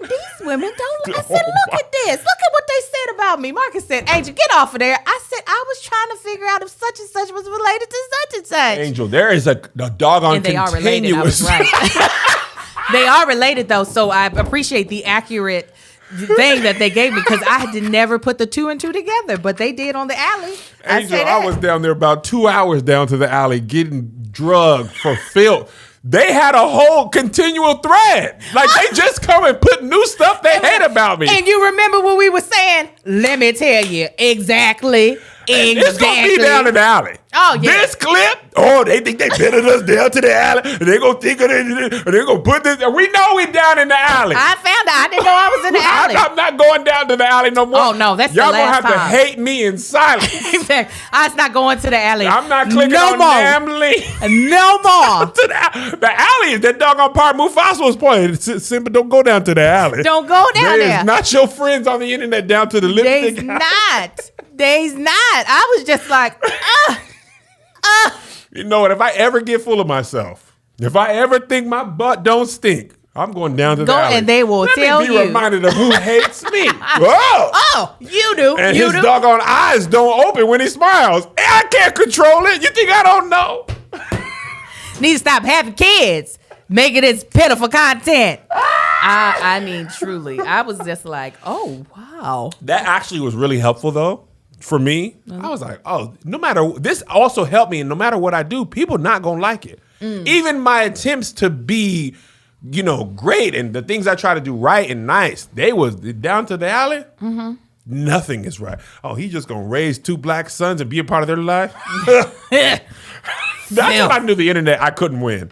these women don't. I said, look at this. Look at what they said about me. Marcus said, Angel, get off of there. I said, I was trying to figure out if such and such was related to such and such. Angel, there is a doggone and they continuous. are related. I was right. They are related, though, so I appreciate the accurate thing that they gave me because I had never put the 2 and 2 together, but they did on the alley. Angel, I was down there about 2 hours down to the alley getting drugged for filth. They had a whole continual thread. Like, they just come and put new stuff they hate about me. And you remember what we were saying? Let me tell you exactly. It's going to be down in the alley. Oh, yeah. This clip, they think they better us down to the alley. And they're going to think of it. They're going to put this. We know we down in the alley. I found out. I didn't know I was in the alley. I'm not going down to the alley no more. Oh, no. That's y'all the last going to have time. to hate me in silence. I was not going to the alley. I'm not clicking no on more. Namely. No more. The alley is that doggone part Mufasa was playing. Simba, don't go down to the alley. Don't go down there. There's not your friends on the internet down to the lipstick. They's not. I was just like, You know what? If I ever get full of myself, if I ever think my butt don't stink, I'm going down to the alley. And they will tell Let me you. be reminded of who hates me. Whoa. Oh, you do. And you his do. doggone eyes don't open when he smiles. I can't control it. You think I don't know? Need to stop having kids. Make it as pitiful content. I mean, truly. I was just like, oh, wow. That actually was really helpful, though. For me, I was like, no matter, this also helped me. And no matter what I do, people not going to like it. Even my attempts to be great. And the things I try to do right and nice, they was down to the alley. Mm-hmm. Nothing is right. Oh, he's just going to raise 2 black sons and be a part of their life? That's when I knew the internet, I couldn't win.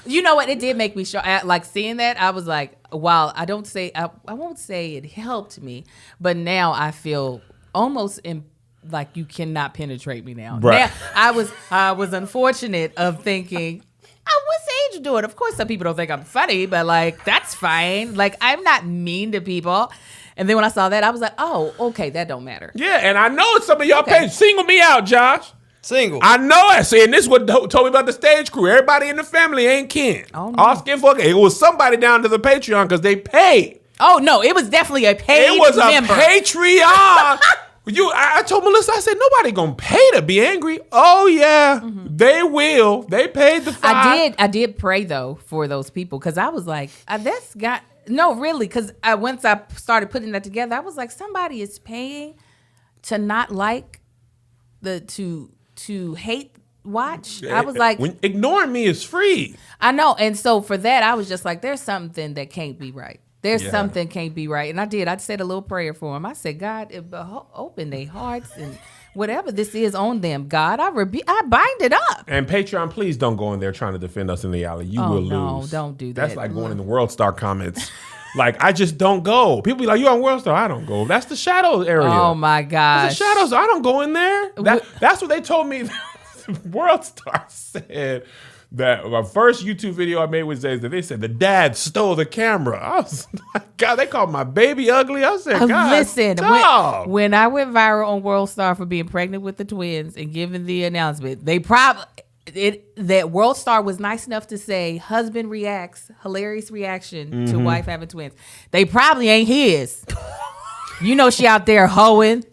You know what? It did make me shock. Like seeing that, I was like, while I won't say it helped me, but now I feel almost like you cannot penetrate me now. Right. Now, I was unfortunate of thinking, what's Angel doing? Of course, some people don't think I'm funny, but like, that's fine. Like, I'm not mean to people. And then when I saw that, I was like, oh, okay, that don't matter. Yeah, and I know it's some of y'all page. Single me out, Josh. Single. I know it. See, and this is what told me about the stage crew. Everybody in the family ain't kin. Oh, no. All skin folk. It was somebody down to the Patreon because they paid. Oh, no, it was definitely a paid member. It was a Patreon. I told Melissa, I said, nobody gonna pay to be angry. Oh, yeah, they will. They paid the $5. I did pray, though, for those people because I was like, that's got... No, really, because once I started putting that together, I was like, somebody is paying to not like to hate watch. I was like, ignoring me is free. I know. And so for that, I was just like, there's something that can't be right. There's something can't be right. And I said a little prayer for him. I said, God, open their hearts and whatever this is on them, God, I bind it up. And Patreon, please don't go in there trying to defend us in the alley. You will lose. No, don't do that. That's like going in the World Star comments. Like, I just don't go. People be like, you on World Star? I don't go. That's the shadows area. Oh, my gosh. The shadows, I don't go in there. That's what they told me. World Star said that my first YouTube video I made was that they said the dad stole the camera. I was like, God, they called my baby ugly. I said, God, listen, when I went viral on World Star for being pregnant with the twins and giving the announcement, that World Star was nice enough to say husband reacts, hilarious reaction to wife having twins. They probably ain't his. You know she out there hoeing.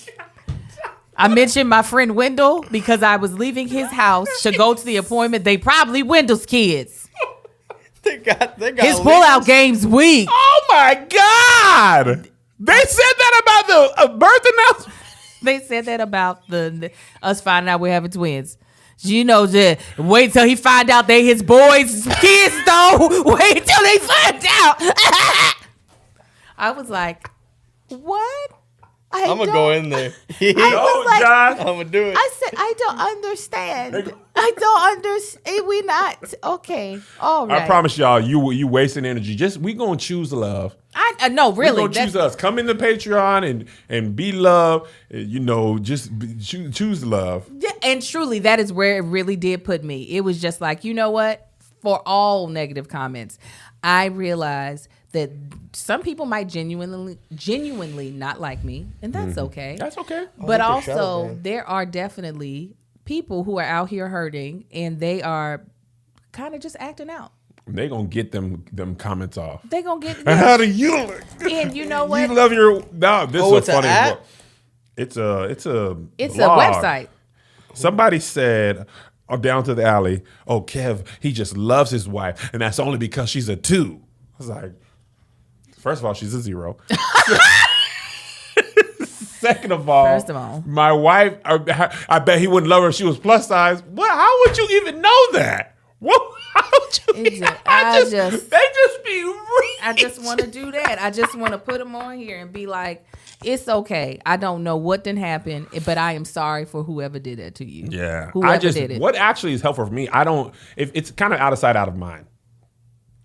I mentioned my friend Wendell because I was leaving his house to go to the appointment. They probably Wendell's kids. They got his pullout game's weak. Oh my God! They said that about the birth announcement. They said that about us finding out we're having twins. You know, just wait till he find out they his boys' kids though. Wait till they find out. I was like, what? I'm gonna go in there. Josh. I'm gonna do it. I said, I don't understand. I don't understand. We not okay. All right. I promise y'all, you wasting energy. We gonna choose love. I no, really. We gonna choose us. Come into Patreon and be love. Choose love. Yeah, and truly, that is where it really did put me. It was just like, you know what? For all negative comments, I realized that some people might genuinely not like me, and that's okay. That's okay. But also, there are definitely people who are out here hurting, and they are kind of just acting out. They gonna get them comments off. They gonna get. And how do you? And you know what? You love your. No, this is a funny app? book. It's a blog. Website. Somebody said, down to the alley, oh, Kev, he just loves his wife, and that's only because she's a 2. I was like, first of all, she's a 0. Second of all, my wife, I bet he wouldn't love her if she was plus size. What? How would you even know that? What? How would you? They just be rich. I just want to do that. I just want to put them on here and be like, it's okay. I don't know what did happen, but I am sorry for whoever did that to you. Yeah. Whoever did it. What actually is helpful for me, it's kind of out of sight, out of mind.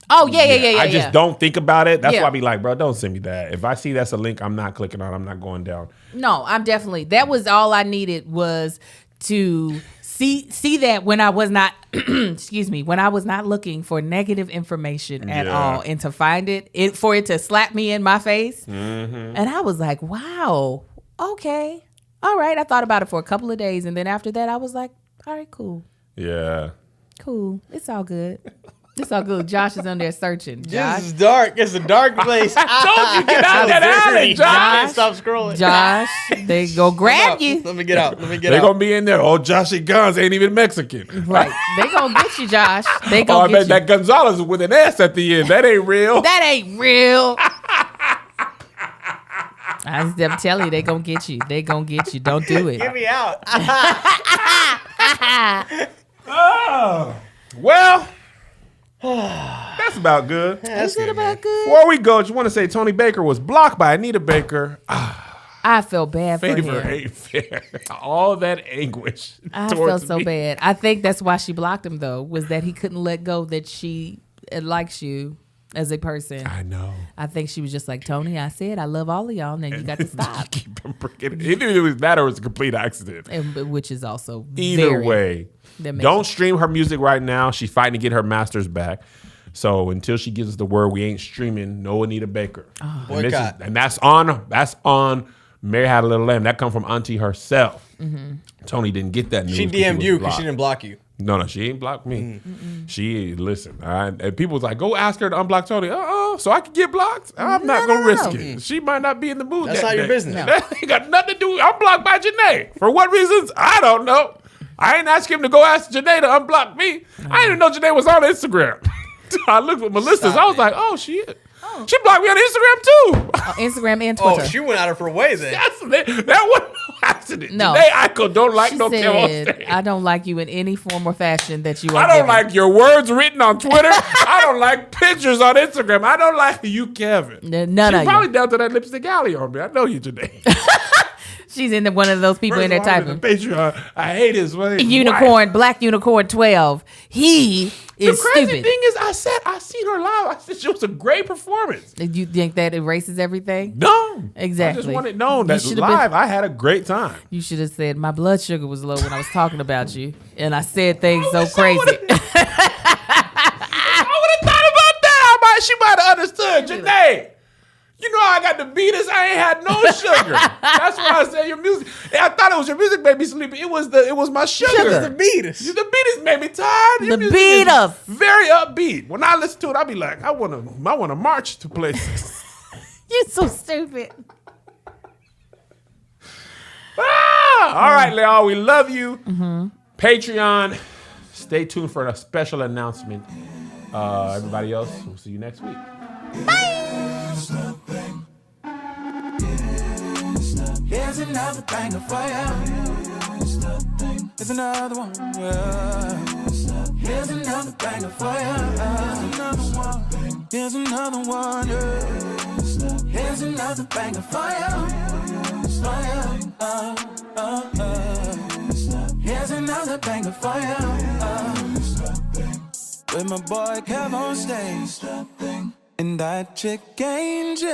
Oh, yeah. I just don't think about it. That's why I be like, bro, don't send me that. If I see that's a link, I'm not clicking on it. I'm not going down. No, I'm definitely. That was all I needed was to see that when I was not, when I was not looking for negative information at all, and to find it for it to slap me in my face. Mm-hmm. And I was like, wow, okay. All right. I thought about it for a couple of days. And then after that, I was like, all right, cool. Yeah. Cool. It's all good. It's all good. Josh is on there searching. Josh. This is dark. It's a dark place. I told you, get out that alley, Josh. Stop scrolling. Josh, they go grab you. Let me get out. They're going to be in there. Oh, Joshy Guns ain't even Mexican. Right. They going to get you, Josh. They going to get you. That Gonzalez with an S at the end. That ain't real. That ain't real. I'm telling you, they going to get you. They going to get you. Don't do it. Get me out. Oh, well. That's about good. Is it about good? Before we go, just want to say Tony Baker was blocked by Anita Baker. I felt bad for Favor him. ain't fair. All that anguish. I felt towards so me. bad. I think that's why she blocked him, though, was that he couldn't let go that she likes you as a person. I know. I think she was just like, Tony, I said I love all of y'all, and then you got to stop. Keep him forgetting. Either it was that or it was a complete accident. Which is also Either way, that makes don't stream her music right now. She's fighting to get her masters back. So until she gives us the word, we ain't streaming no Anita Baker. Oh. Boycott. And that's on Mary Had a Little Lamb. That come from Auntie herself. Mm-hmm. Tony didn't get that news. She 'cause he DM'd was you because blocked. she didn't block you. No, she ain't blocked me. She listen. And people was like, go ask her to unblock Tony. So I can get blocked. I'm not gonna risk it. She might not be in the mood. That's that not your day. business. No. That ain't got nothing to do. I'm blocked by Janae. For what reasons? I don't know. I ain't asking him to go ask Janae to unblock me. I didn't even know Janae was on Instagram. I looked with Melissa's. I was like, oh shit. She blocked me on Instagram too. Instagram and Twitter. Oh, she went out of her way then. That wasn't no accident. No. Janae Eichel don't like She no Kim on said, stage. I don't like you in any form or fashion that you are I don't giving. like your words written on Twitter. I don't like pictures on Instagram. I don't like you, Kevin. None She's of probably you. down to that lipstick alley on me. I know you today. She's in one of those people in there typing. Patreon. I hate his way. Unicorn, Black Unicorn 12. He The is crazy stupid. thing is, I seen her live. I said she was a great performance. You think that erases everything? No, Exactly. I just wanted known that should've live. I had a great time. You should have said my blood sugar was low when I was talking about you, and I said things so wish I crazy. would've- I would have thought about that. She might have understood. Janae, you know I got the beaters. I ain't had no sugar. That's why I said your music. I thought it was your music made me sleepy. It was my sugar. The Beatles. The beaters made me tired. Your The music is Beatles. very upbeat. When I listen to it, I'll be like, I wanna march to places. You're so stupid. All right, Leon, we love you. Patreon. Stay tuned for a special announcement. Everybody else, we'll see you next week. Here's another banger for ya. Here's another one. Yeah. Here's another banger for ya. Here's another one. Yeah. Here's another banger for ya. Here's another banger for ya. With my boy Kev on stage. And that chick Angel.